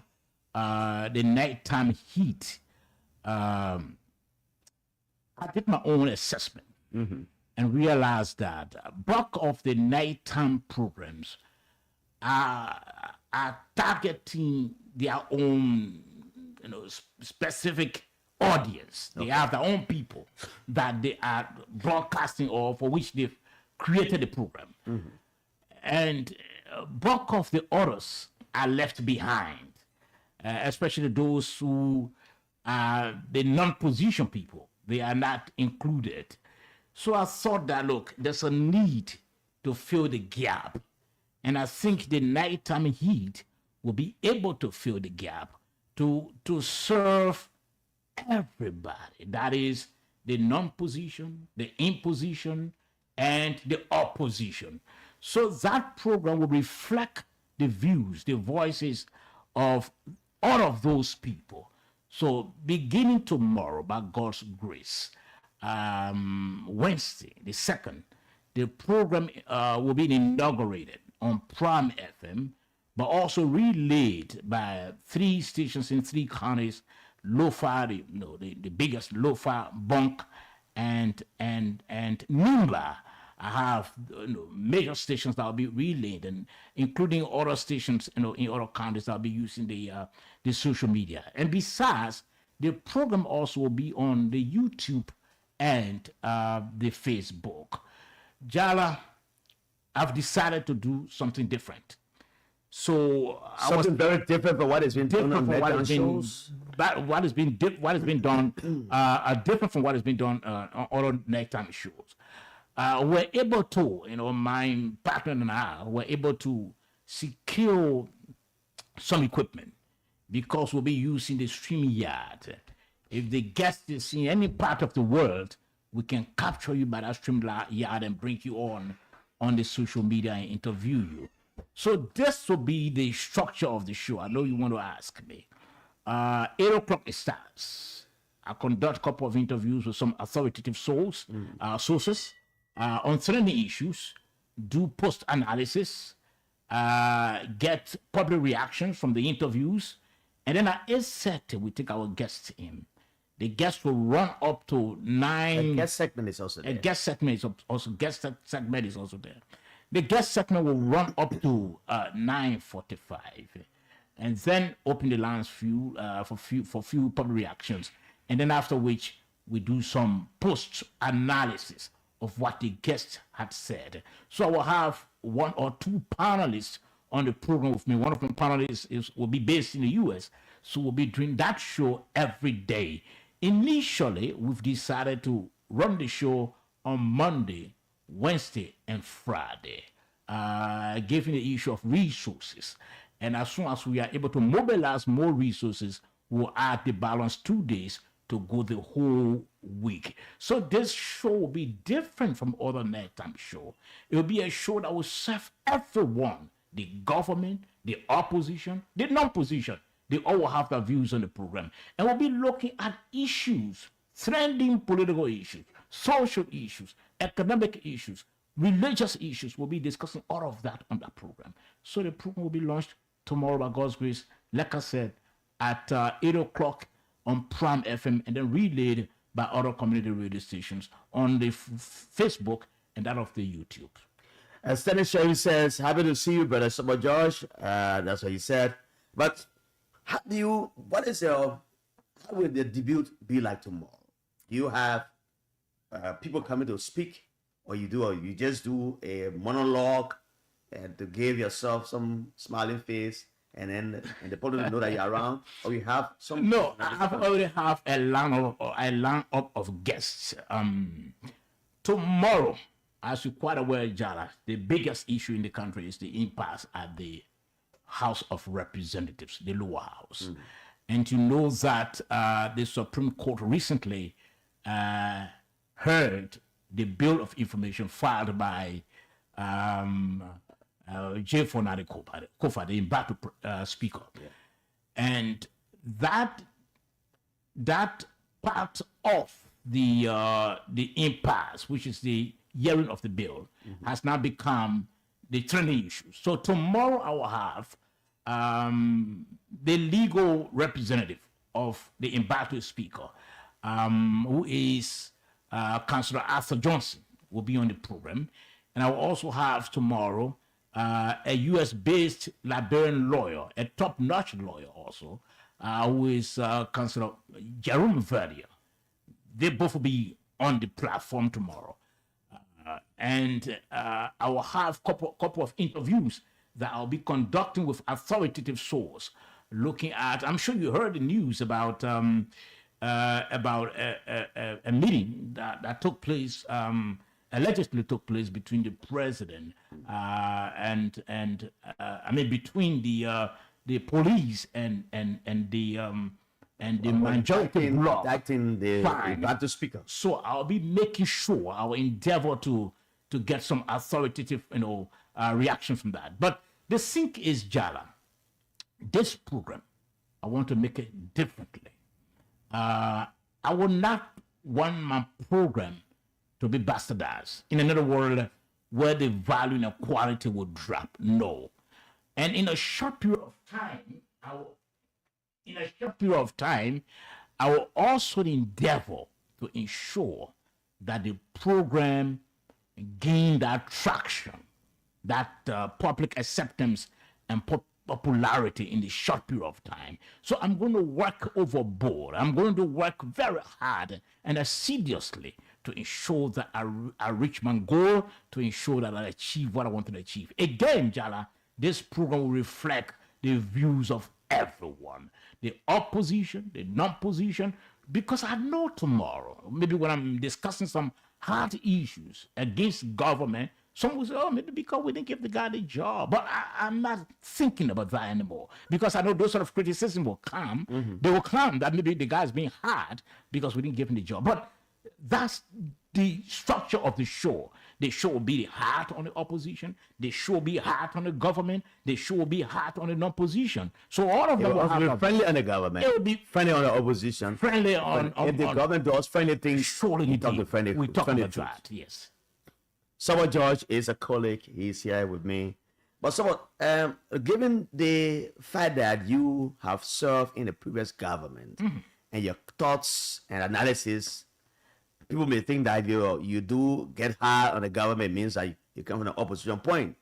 the Nighttime Heat. I did my own assessment and realized that bulk of the nighttime programs are targeting their own, you know, specific audience. They have their own people that they are broadcasting or for which they've created the program. And bulk of the others are left behind, especially those who are the non-position people. They are not included. So I thought that, look, there's a need to fill the gap. And I think the Nighttime Heat will be able to fill the gap to serve everybody. That is the non-position, the in-position, and the opposition. So that program will reflect the views, the voices of all of those people. So beginning tomorrow, by God's grace, Wednesday, the 2nd, the program will be inaugurated on Prime FM, but also relayed by 3 stations in 3 counties, Lo-Fi, the biggest Lo-Fi, Bunk, and Nimba. I have major stations that will be relayed, and including other stations, in other counties that will be using the social media. And besides, the program also will be on the YouTube and the Facebook. Jala, I've decided to do something different. So something very different from what has been done on nighttime shows. What has been done different from what has been done on other nighttime shows. We're able to, my partner and I were able to secure some equipment because we'll be using the StreamYard. If the guest is in any part of the world, we can capture you by that StreamYard and bring you on the social media and interview you. So this will be the structure of the show. I know you want to ask me. 8 o'clock it starts. I conduct a couple of interviews with some authoritative sources on certain issues, do post-analysis, get public reactions from the interviews, and then at 8:30 we take our guests in. The guests will run up to 9. A guest segment is also there. Guest segment is also there. The guest segment will run up to 9:45, and then open the lines for few public reactions, and then after which we do some post-analysis of what the guest had said. So I will have 1 or 2 panelists on the program with me. One of the panelists will be based in the US, so we'll be doing that show every day. Initially, we've decided to run the show on Monday, Wednesday, and Friday, given the issue of resources. And as soon as we are able to mobilize more resources, we'll add the balance 2 days to go the whole week. So this show will be different from other nighttime show. It will be a show that will serve everyone, the government, the opposition, the non-position. They all will have their views on the program. And we'll be looking at issues, trending political issues, social issues, economic issues, religious issues. We'll be discussing all of that on that program. So the program will be launched tomorrow by God's grace, like I said, at 8 o'clock on Prime FM, and then relayed by other community radio stations on the Facebook and that of the YouTube. Stanley Sherry says, happy to see you, Brother Summer George. That's what he said. But how will the debut be like tomorrow? Do you have people coming to speak, or you just do a monologue and to give yourself some smiling face, and the public know that you're around, or you have some? No, I've already have a lineup of guests. Tomorrow, as you're quite aware, Jala, the biggest issue in the country is the impasse at the House of Representatives, the lower house. And to know that the Supreme Court recently heard the bill of information filed by J. Fonade Kofa, the embattled speaker. Yeah. And that part of the impasse, which is the hearing of the bill, has now become the trending issue. So tomorrow I will have the legal representative of the embattled speaker, who is Councillor Arthur Johnson, will be on the program. And I will also have tomorrow a US-based Liberian lawyer, a top-notch lawyer also, who is Councillor Jerome Verdier. They both will be on the platform tomorrow. And I will have a couple of interviews that I'll be conducting with authoritative source, looking at, I'm sure you heard the news about a meeting that took place, allegedly took place between the president between the police and the majority bloc acting the speaker. So I'll be making sure, I will endeavor to get some authoritative reaction from that. But the thing is, Jala, this program, I want to make it differently. I will not want my program to be bastardized. In another word, where the value and the quality will drop. No. And in a short period of time, I will also endeavor to ensure that the program gain that traction, that public acceptance and popularity in the short period of time. So I'm going to work overboard. I'm going to work very hard and assiduously to ensure that I reach my goal, to ensure that I achieve what I want to achieve. Again, Jala, this program will reflect the views of everyone, the opposition, the non-position, because I know tomorrow, maybe when I'm discussing some hard issues against government, some will say, oh, maybe because we didn't give the guy the job. But I'm not thinking about that anymore, because I know those sort of criticism will come. They will come that maybe the guy's being hard because we didn't give him the job. But that's the structure of the show. The show will be hard on the opposition. The show will be hard on the government. The show will be hard on the non-position. So all of them will be friendly on the government. It will be friendly on the opposition. Friendly on if the government does friendly things, surely we talk about that. Yes. Summer George is a colleague. He's here with me. But Summer, given the fact that you have served in the previous government and your thoughts and analysis, people may think that you do get hard on the government means that you come from an opposition point.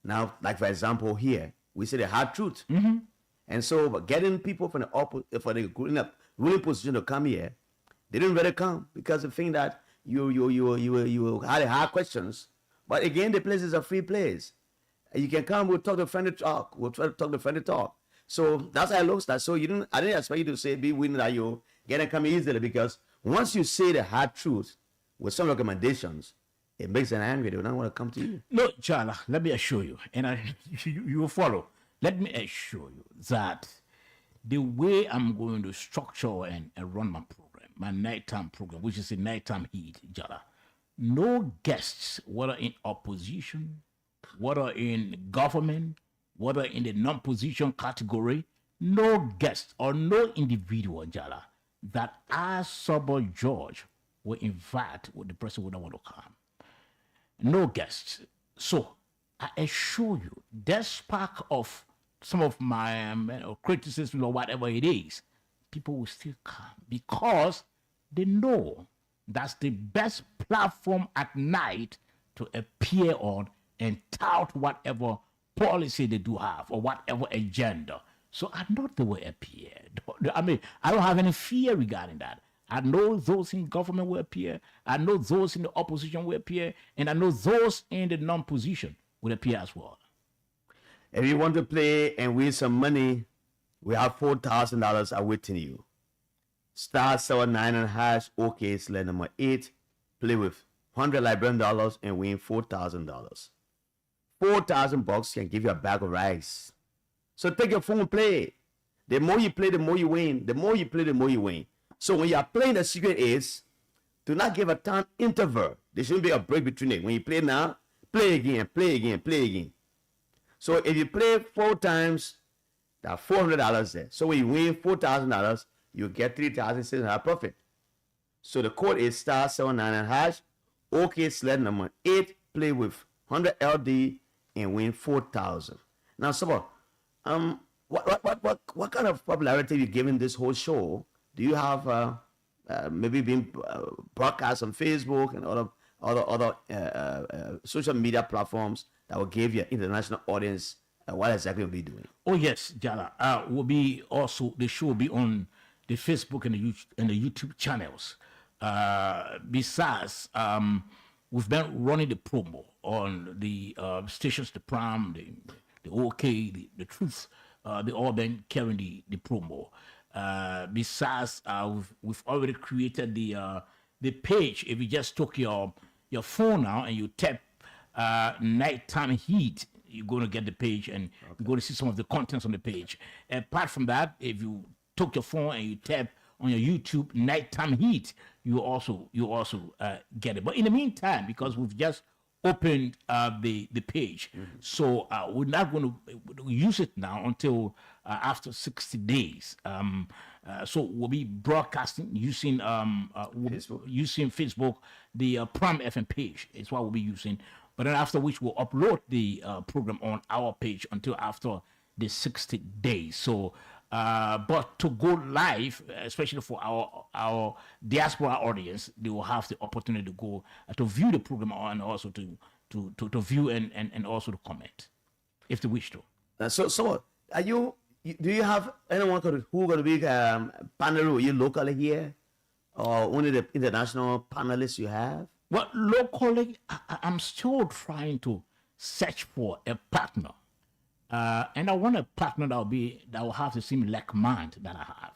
Now, like for example, here we say the hard truth, and so but getting people from the ruling position to come here, they didn't really come because they think that you had hard questions. But again, the place is a free place. You can come. We'll talk the friendly talk. We'll try to talk the friendly talk. So that's how it looks like. So I didn't expect you to say be winning that you get and come easily, because once you say the hard truth with some recommendations, it makes them angry. They don't want to come to you. No, Jala, let me assure you, and you will follow. Let me assure you that the way I'm going to structure and run my program my nighttime program, which is a nighttime heat, Jala, no guests, whether in opposition, whether in government, whether in the non-position category, no guest or no individual, Jala, that I, Sober George, will invite with the person would not want to come. No guests. So I assure you, despite of some of my criticism or whatever it is, people will still come because they know that's the best platform at night to appear on and tout whatever policy they do have or whatever agenda. So I know they will appear. I mean, I don't have any fear regarding that. I know those in government will appear. I know those in the opposition will appear. And I know those in the non-position will appear as well. If you want to play and win some money, we have $4,000 awaiting you. Star 79 and hash OK sled number 8. Play with 100 Liberian dollars and win $4,000. $4,000 can give you a bag of rice. So take your phone and play. The more you play, the more you win. The more you play, the more you win. So when you are playing, the secret is do not give a time interval. There shouldn't be a break between it. When you play now, play again, play again, play again. So if you play 4 times, that's $400 there. So when you win $4,000, you get $3,600 profit. So the code is star 79 and hash. OK sled number 8. Play with 100 LD and win 4,000. Now, so what kind of popularity you giving this whole show? Do you have maybe being broadcast on Facebook and other social media platforms that will give your international audience what exactly will be doing? Oh yes, Jala. Will be also the show will be on the Facebook and the YouTube channels. Besides, we've been running the promo on the stations, the Prime, the OK, the Truth. They all been carrying the promo. Besides, we've already created the page. If you just took your phone now and you tap nighttime heat, you're going to get the page and you're going to see some of the contents on the page. Apart from that, if you took your phone and you tap on your YouTube nighttime heat, you also get it. But in the meantime, because we've just opened the page, so we're not going to use it now until after 60 days. So we'll be broadcasting using Facebook, the Prime FM page is what we'll be using. But then after which we'll upload the program on our page until after the 60 days. So, but to go live, especially for our diaspora audience, they will have the opportunity to go to view the program and also to view and also to comment if they wish to. So are you? Do you have anyone who going to be panel? Are you locally here, or only the international panelists you have? Well, locally, I'm still trying to search for a partner, and I want a partner that will have the same like mind that I have.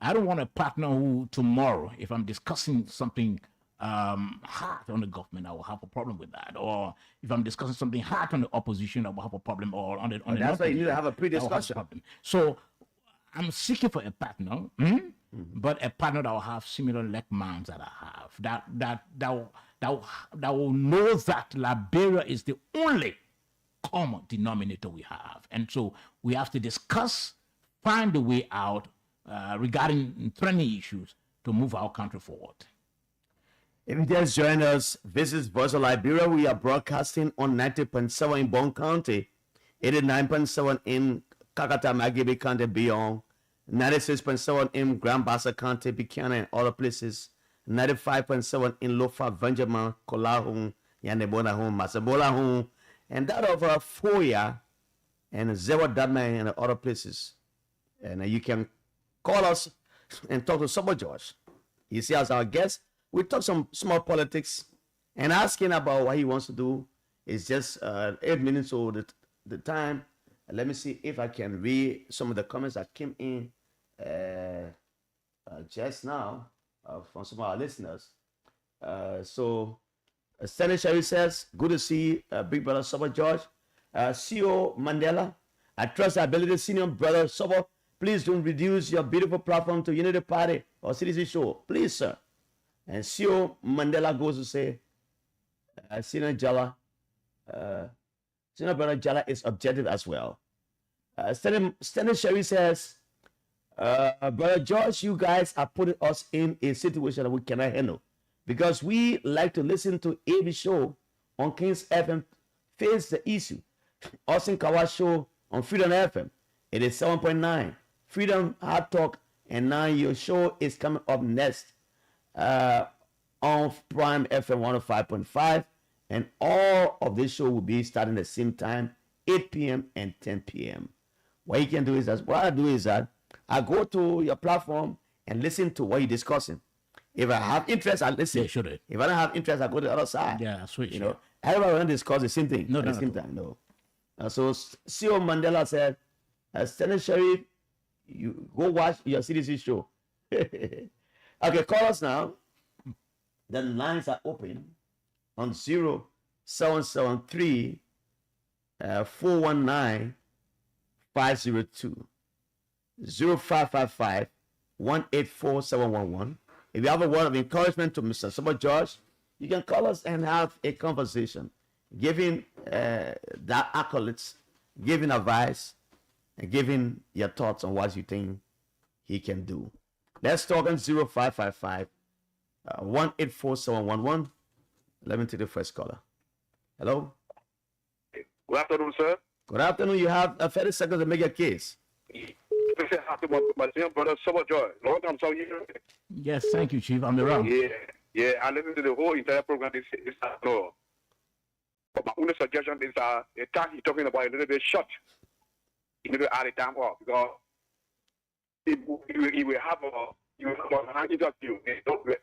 I don't want a partner who tomorrow, if I'm discussing something hard on the government, I will have a problem with that. Or if I'm discussing something hard on the opposition, I will have a problem. Or on the that's why you need to have a pre-discussion. So I'm seeking for a partner, but a partner that will have similar like minds that I have. That will know that Liberia is the only common denominator we have, and so we have to discuss, find a way out regarding threatening issues to move our country forward. If you just join us, this is Voice of Liberia. We are broadcasting on 90.7 in Bond County, 89.7 in Kakata, Magibi County, beyond, 96.7 in Grand Bassa County, Buchanan, and other places, 95.7 in Lofa, Benjamin, Kolahun, Yanebonahun, Masabolahun, and that of Foya and Zewa Dadman and other places. And you can call us and talk to Sober George. You see, as our guest, we talk some small politics and asking about what he wants to do. It's just 8 minutes over the time. Let me see if I can read some of the comments that came in just now from some of our listeners. So Stanley Sherry says, good to see Big Brother Sober George. CEO Mandela, I trust the ability senior brother Sober Please don't reduce your beautiful platform to Unity Party or CDC Show. Please, sir. And CEO Mandela goes to say, Senior Jala, Senior Brother Jala is objective as well. Standard Sherry says, Brother George, you guys are putting us in a situation that we cannot handle because we like to listen to every show on Kings FM, face the issue. Austin Kawa show on Freedom FM. It is 7.9. Freedom Hard Talk, and now your show is coming up next on Prime FM 105.5. And all of this show will be starting at the same time, 8 p.m. and 10 p.m. What you can do is that I go to your platform and listen to what you're discussing. If I have interest, I listen. Yeah, sure. If I don't have interest, I go to the other side. Yeah, switch. You know, everybody want to discuss the same thing No, at no, the same no. time. No. So CEO Mandela said, Senator Sharif, you go watch your CDC show. Okay, call us now. The lines are open on 0773 419 502 0555 184 711. If you have a word of encouragement to Mr. Sober George, you can call us and have a conversation, giving that accolades, giving advice, and giving your thoughts on what you think he can do. Let's talk on 0555 184 711. Let me take the first caller. Hello. Good afternoon, sir. Good afternoon. You have 30 seconds to make your case. My senior brother, Summer Joy. Long time so here. Yes, thank you, Chief. I'm around. Yeah. I listened to the whole entire program. This no. But my only suggestion is the time he's talking about a little bit short. You need to add the time off because he will have an interview.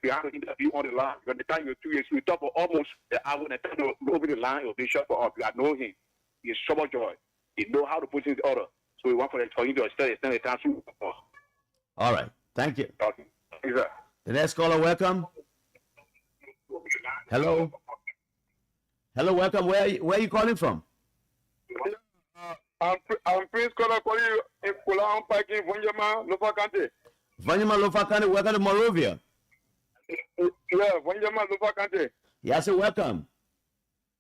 We have an interview on the line. Because the time you're 2 years, we talk for almost an hour and a time to over the line. It will be short for us. I know him. He's Summer Joy. He knows how to put things in order. So we want for him to extend the time to us. All right. Thank you. Okay. Thank you, sir. The next caller, welcome. Hello. Hello, welcome. Where are you calling from? I'm Prince Color calling you in Kuala Parking, Vanyama, Lofa County. Vanyama Lofa County, welcome to Monrovia. Yeah, Vanyama, Lofa County. Yes, sir, welcome.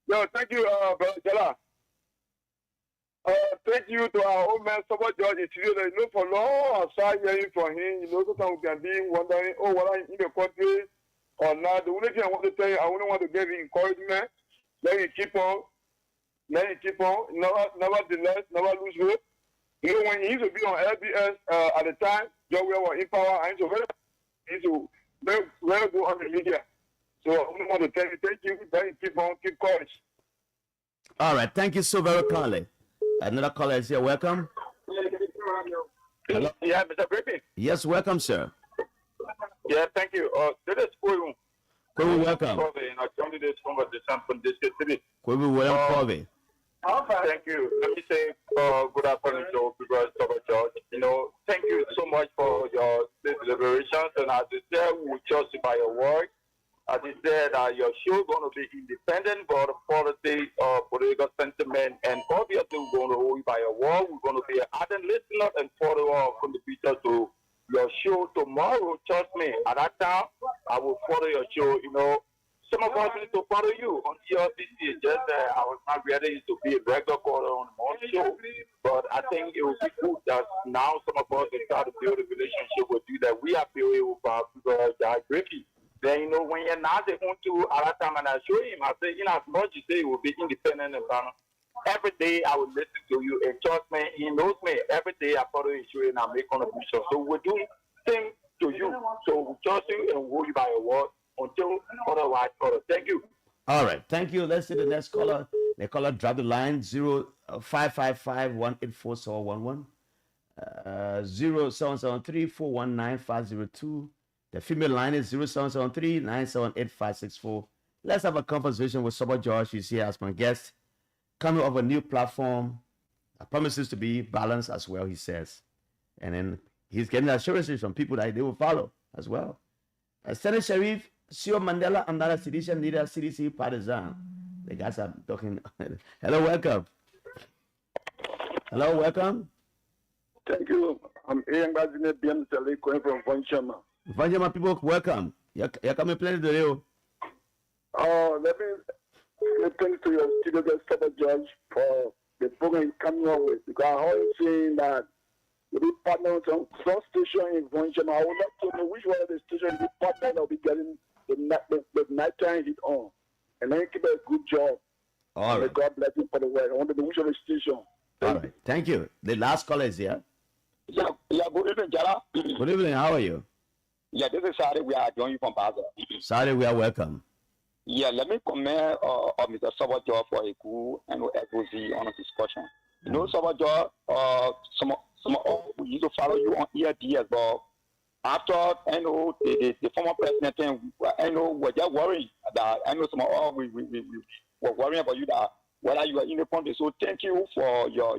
Yo, thank you, Brother Jala. Thank you to our old man, Summer George. You know, for long, I started hearing from him. You know, sometimes we can be wondering, what are in the country or not. The only thing I want to tell you, I only want to give you encouragement. Let you keep on. Nevertheless, never lose hope. You know, when he used to be on LBS at the time, George was in power, and so very good on the media. So I only want to tell you, thank you. Then keep on, keep courage. All right. Thank you so very kindly. Another caller is here. Welcome. Hello. Yeah, Mr. Griffin. Yes, welcome, sir. Yeah, thank you. This is Koyu. Koyu, welcome. And I joined this conversation from this city. Koyu, welcome, Kobe. Thank you. Let me say good afternoon to Brother George. You know, thank you so much for your deliberations. And as you said, we trust you by your word. As you said, your show is going to be independent about politics or political sentiment. And obviously, we're going to hold you by your word. We're going to be an ardent listener and follower from the future to your show tomorrow. Trust me, at that time, I will follow your show. You know, some of us need to follow you on ERBC. Just I was not ready to be a regular caller on one show, but I think it would be good that now some of us can start to build a relationship with you that we are building with our people that Griffey. Then, you know, when you're not able to, at that time, and I show him, I say, you know, as much you say, it will be independent and balanced. Every day I will listen to you, and trust me, he knows me. Every day I follow his show and I make contributions. So we're doing things to you. So we trust you and hold you by your word until otherwise. Thank you. All right. Thank you. Let's see the next caller. The caller drop the line 0555 184 711 0773 419 502. The female line is 0773 978 564. Let's have a conversation with Sober George. He's here as my guest. Coming off a new platform. Promises to be balanced as well, he says. And then he's getting assurances from people that they will follow as well. Senator Sharif, CEO Mandela, another sedition leader, CDC partisan. The guys are talking. Hello, welcome. Hello, welcome. Thank you. I'm Ian Bazine BM Sally calling from Vonchama. Vanjama people, welcome. You're coming playing the radio. Let me thank to your studio guest, Papa George, for the program he's coming up with. Because I heard you saying that you be partner with some station in Vonchama. I would like to know which one of the stations you partner that will be getting the nighttime hit on. And then keep a good job. All right. God bless you for the word. I want to know which of the station. All right. Thank you. The last caller is here. Yeah, good evening, Jara. Good evening. How are you? Yeah, this is Sari. We are joining you from Basel. Sorry, we are welcome. Yeah, let me comment on Mr. Sabajo for a good and exposé on a discussion. You know, Sabajo, some we used to follow you on ERD as well. After I know the former president, I know we're just worried that I know we were worrying about you that whether you are in the country. So thank you for your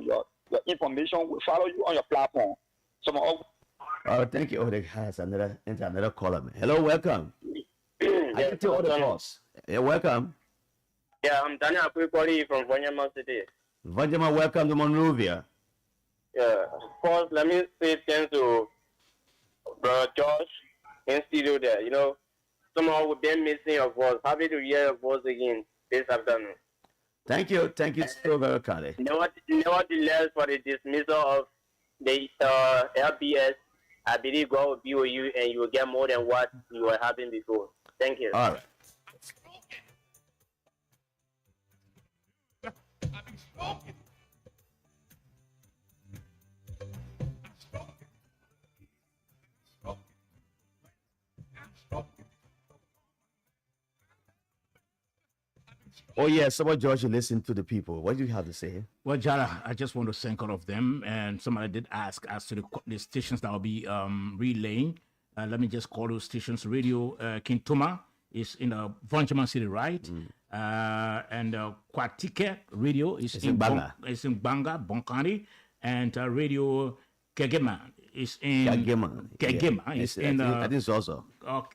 information. We follow you on your platform. Thank you. Oh, they has another caller. Hello, welcome. I get to all the calls. Yeah, welcome. Yeah, I'm Daniel Akwikoli from Vanyama City. Vanjama, welcome to Monrovia. Yeah, first, let me say thanks to Brother Josh in studio there. You know, somehow we've been missing your voice. Happy to hear your voice again this afternoon. Thank you. Thank you so very kindly. Nevertheless, for the dismissal of the LBS, I believe God will be with you and you will get more than what you were having before. Thank you. All right. Oh, yes. So, what, George, you listen to the people. What do you have to say? Well, Jara, I just want to thank all of them. And somebody did ask as to the stations that will be relaying. Let me just call those stations. Radio Kintoma is in Vonchama City, right? And Kwatike Radio is in Banga. It's in Banga, Bonkani. And Radio Kegema is in Kagema. Kegema. Yeah. Is in I think it's also.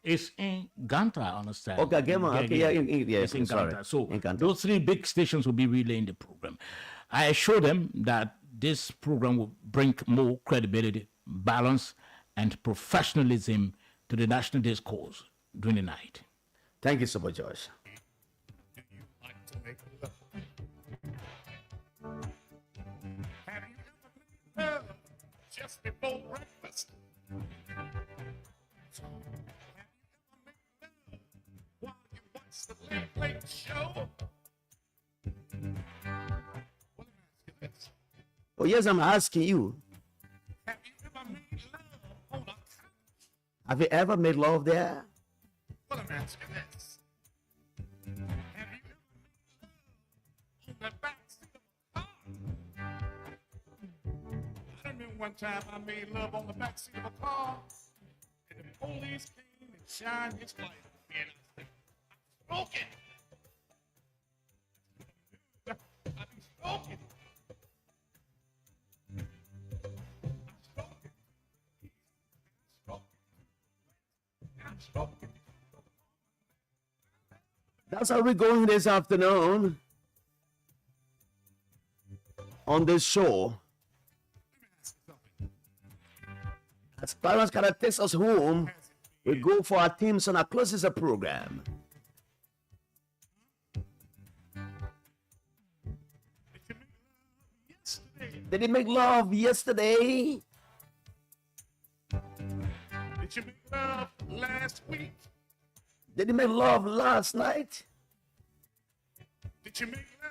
It's in Ganta, I understand. Oh, Kagema. Okay, yeah, It's in sorry. Ganta. So In Ganta. those three big stations will be relaying the program. I assure them that this program will bring more credibility, balance, and professionalism to the national discourse during the night. Thank you so much, George. Just before breakfast. While you watch the late show. Well, let me ask you this. Oh, yes, I'm asking you. Have you ever made love on a couch? Have you ever made love there? Well, let me ask you this. Have you ever made love on the back seat of a car? I remember one time I made love on the back seat of a car, and the police came and shined his light on me, and I said, I'm smoking. I've been smoking. I'm smoking. That's how we're going this afternoon on this show. As parents kind of takes us home, we go for our teams on our closest program. Did he make love yesterday? Did you make love last week? Did he make love last night? Did you make love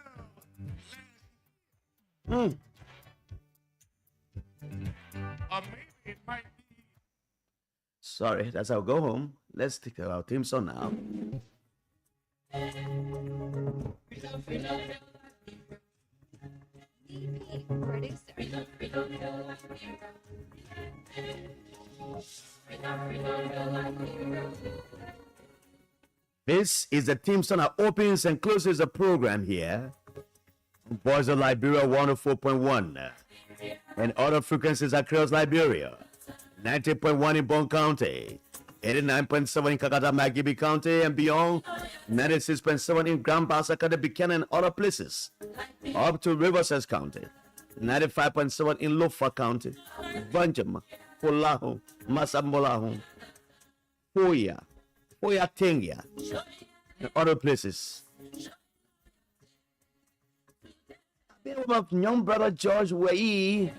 Hmm. or maybe it might be Sorry, that's how we go home. Let's take our team song now. This is the team song that opens and closes the program here. Voice of Liberia 104.1 and other frequencies across Liberia. 90.1 in Bond County, 89.7 in Kakata Magibi County and beyond, 96.7 in Grand Basaka, Buchanan and other places, up to Riverside County, 95.7 in Lofa County, Banjama, Polaho, Masambolahu, Foya, Tengia, and other places. About young brother George Wei.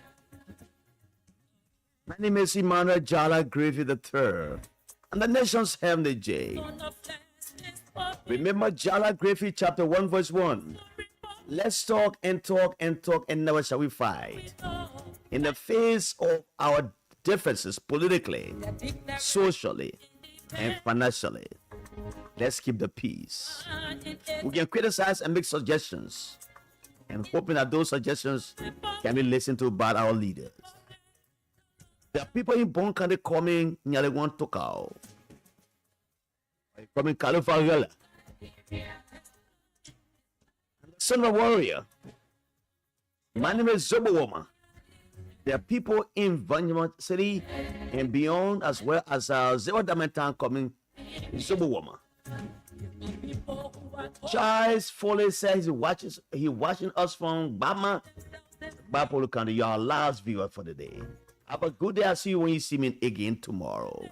My name is Emmanuel Jala Griffith III, and the nation's Heavenly J. Remember Jala Griffith chapter 1 verse 1. Let's talk and talk and talk and never shall we fight. In the face of our differences politically, socially, and financially, let's keep the peace. We can criticize and make suggestions, and hoping that those suggestions can be listened to by our leaders. There are people in Bon County coming nearly one Tokao. Coming California. Son of a warrior. My name is Zobowoma. There are people in Vanyama City and beyond, as well as Zero Diamond coming Zobowoma. Charles Foley says he watching us from Bama, Bapolo County. You're our last viewer for the day. Have a good day. I'll see you when you see me again tomorrow.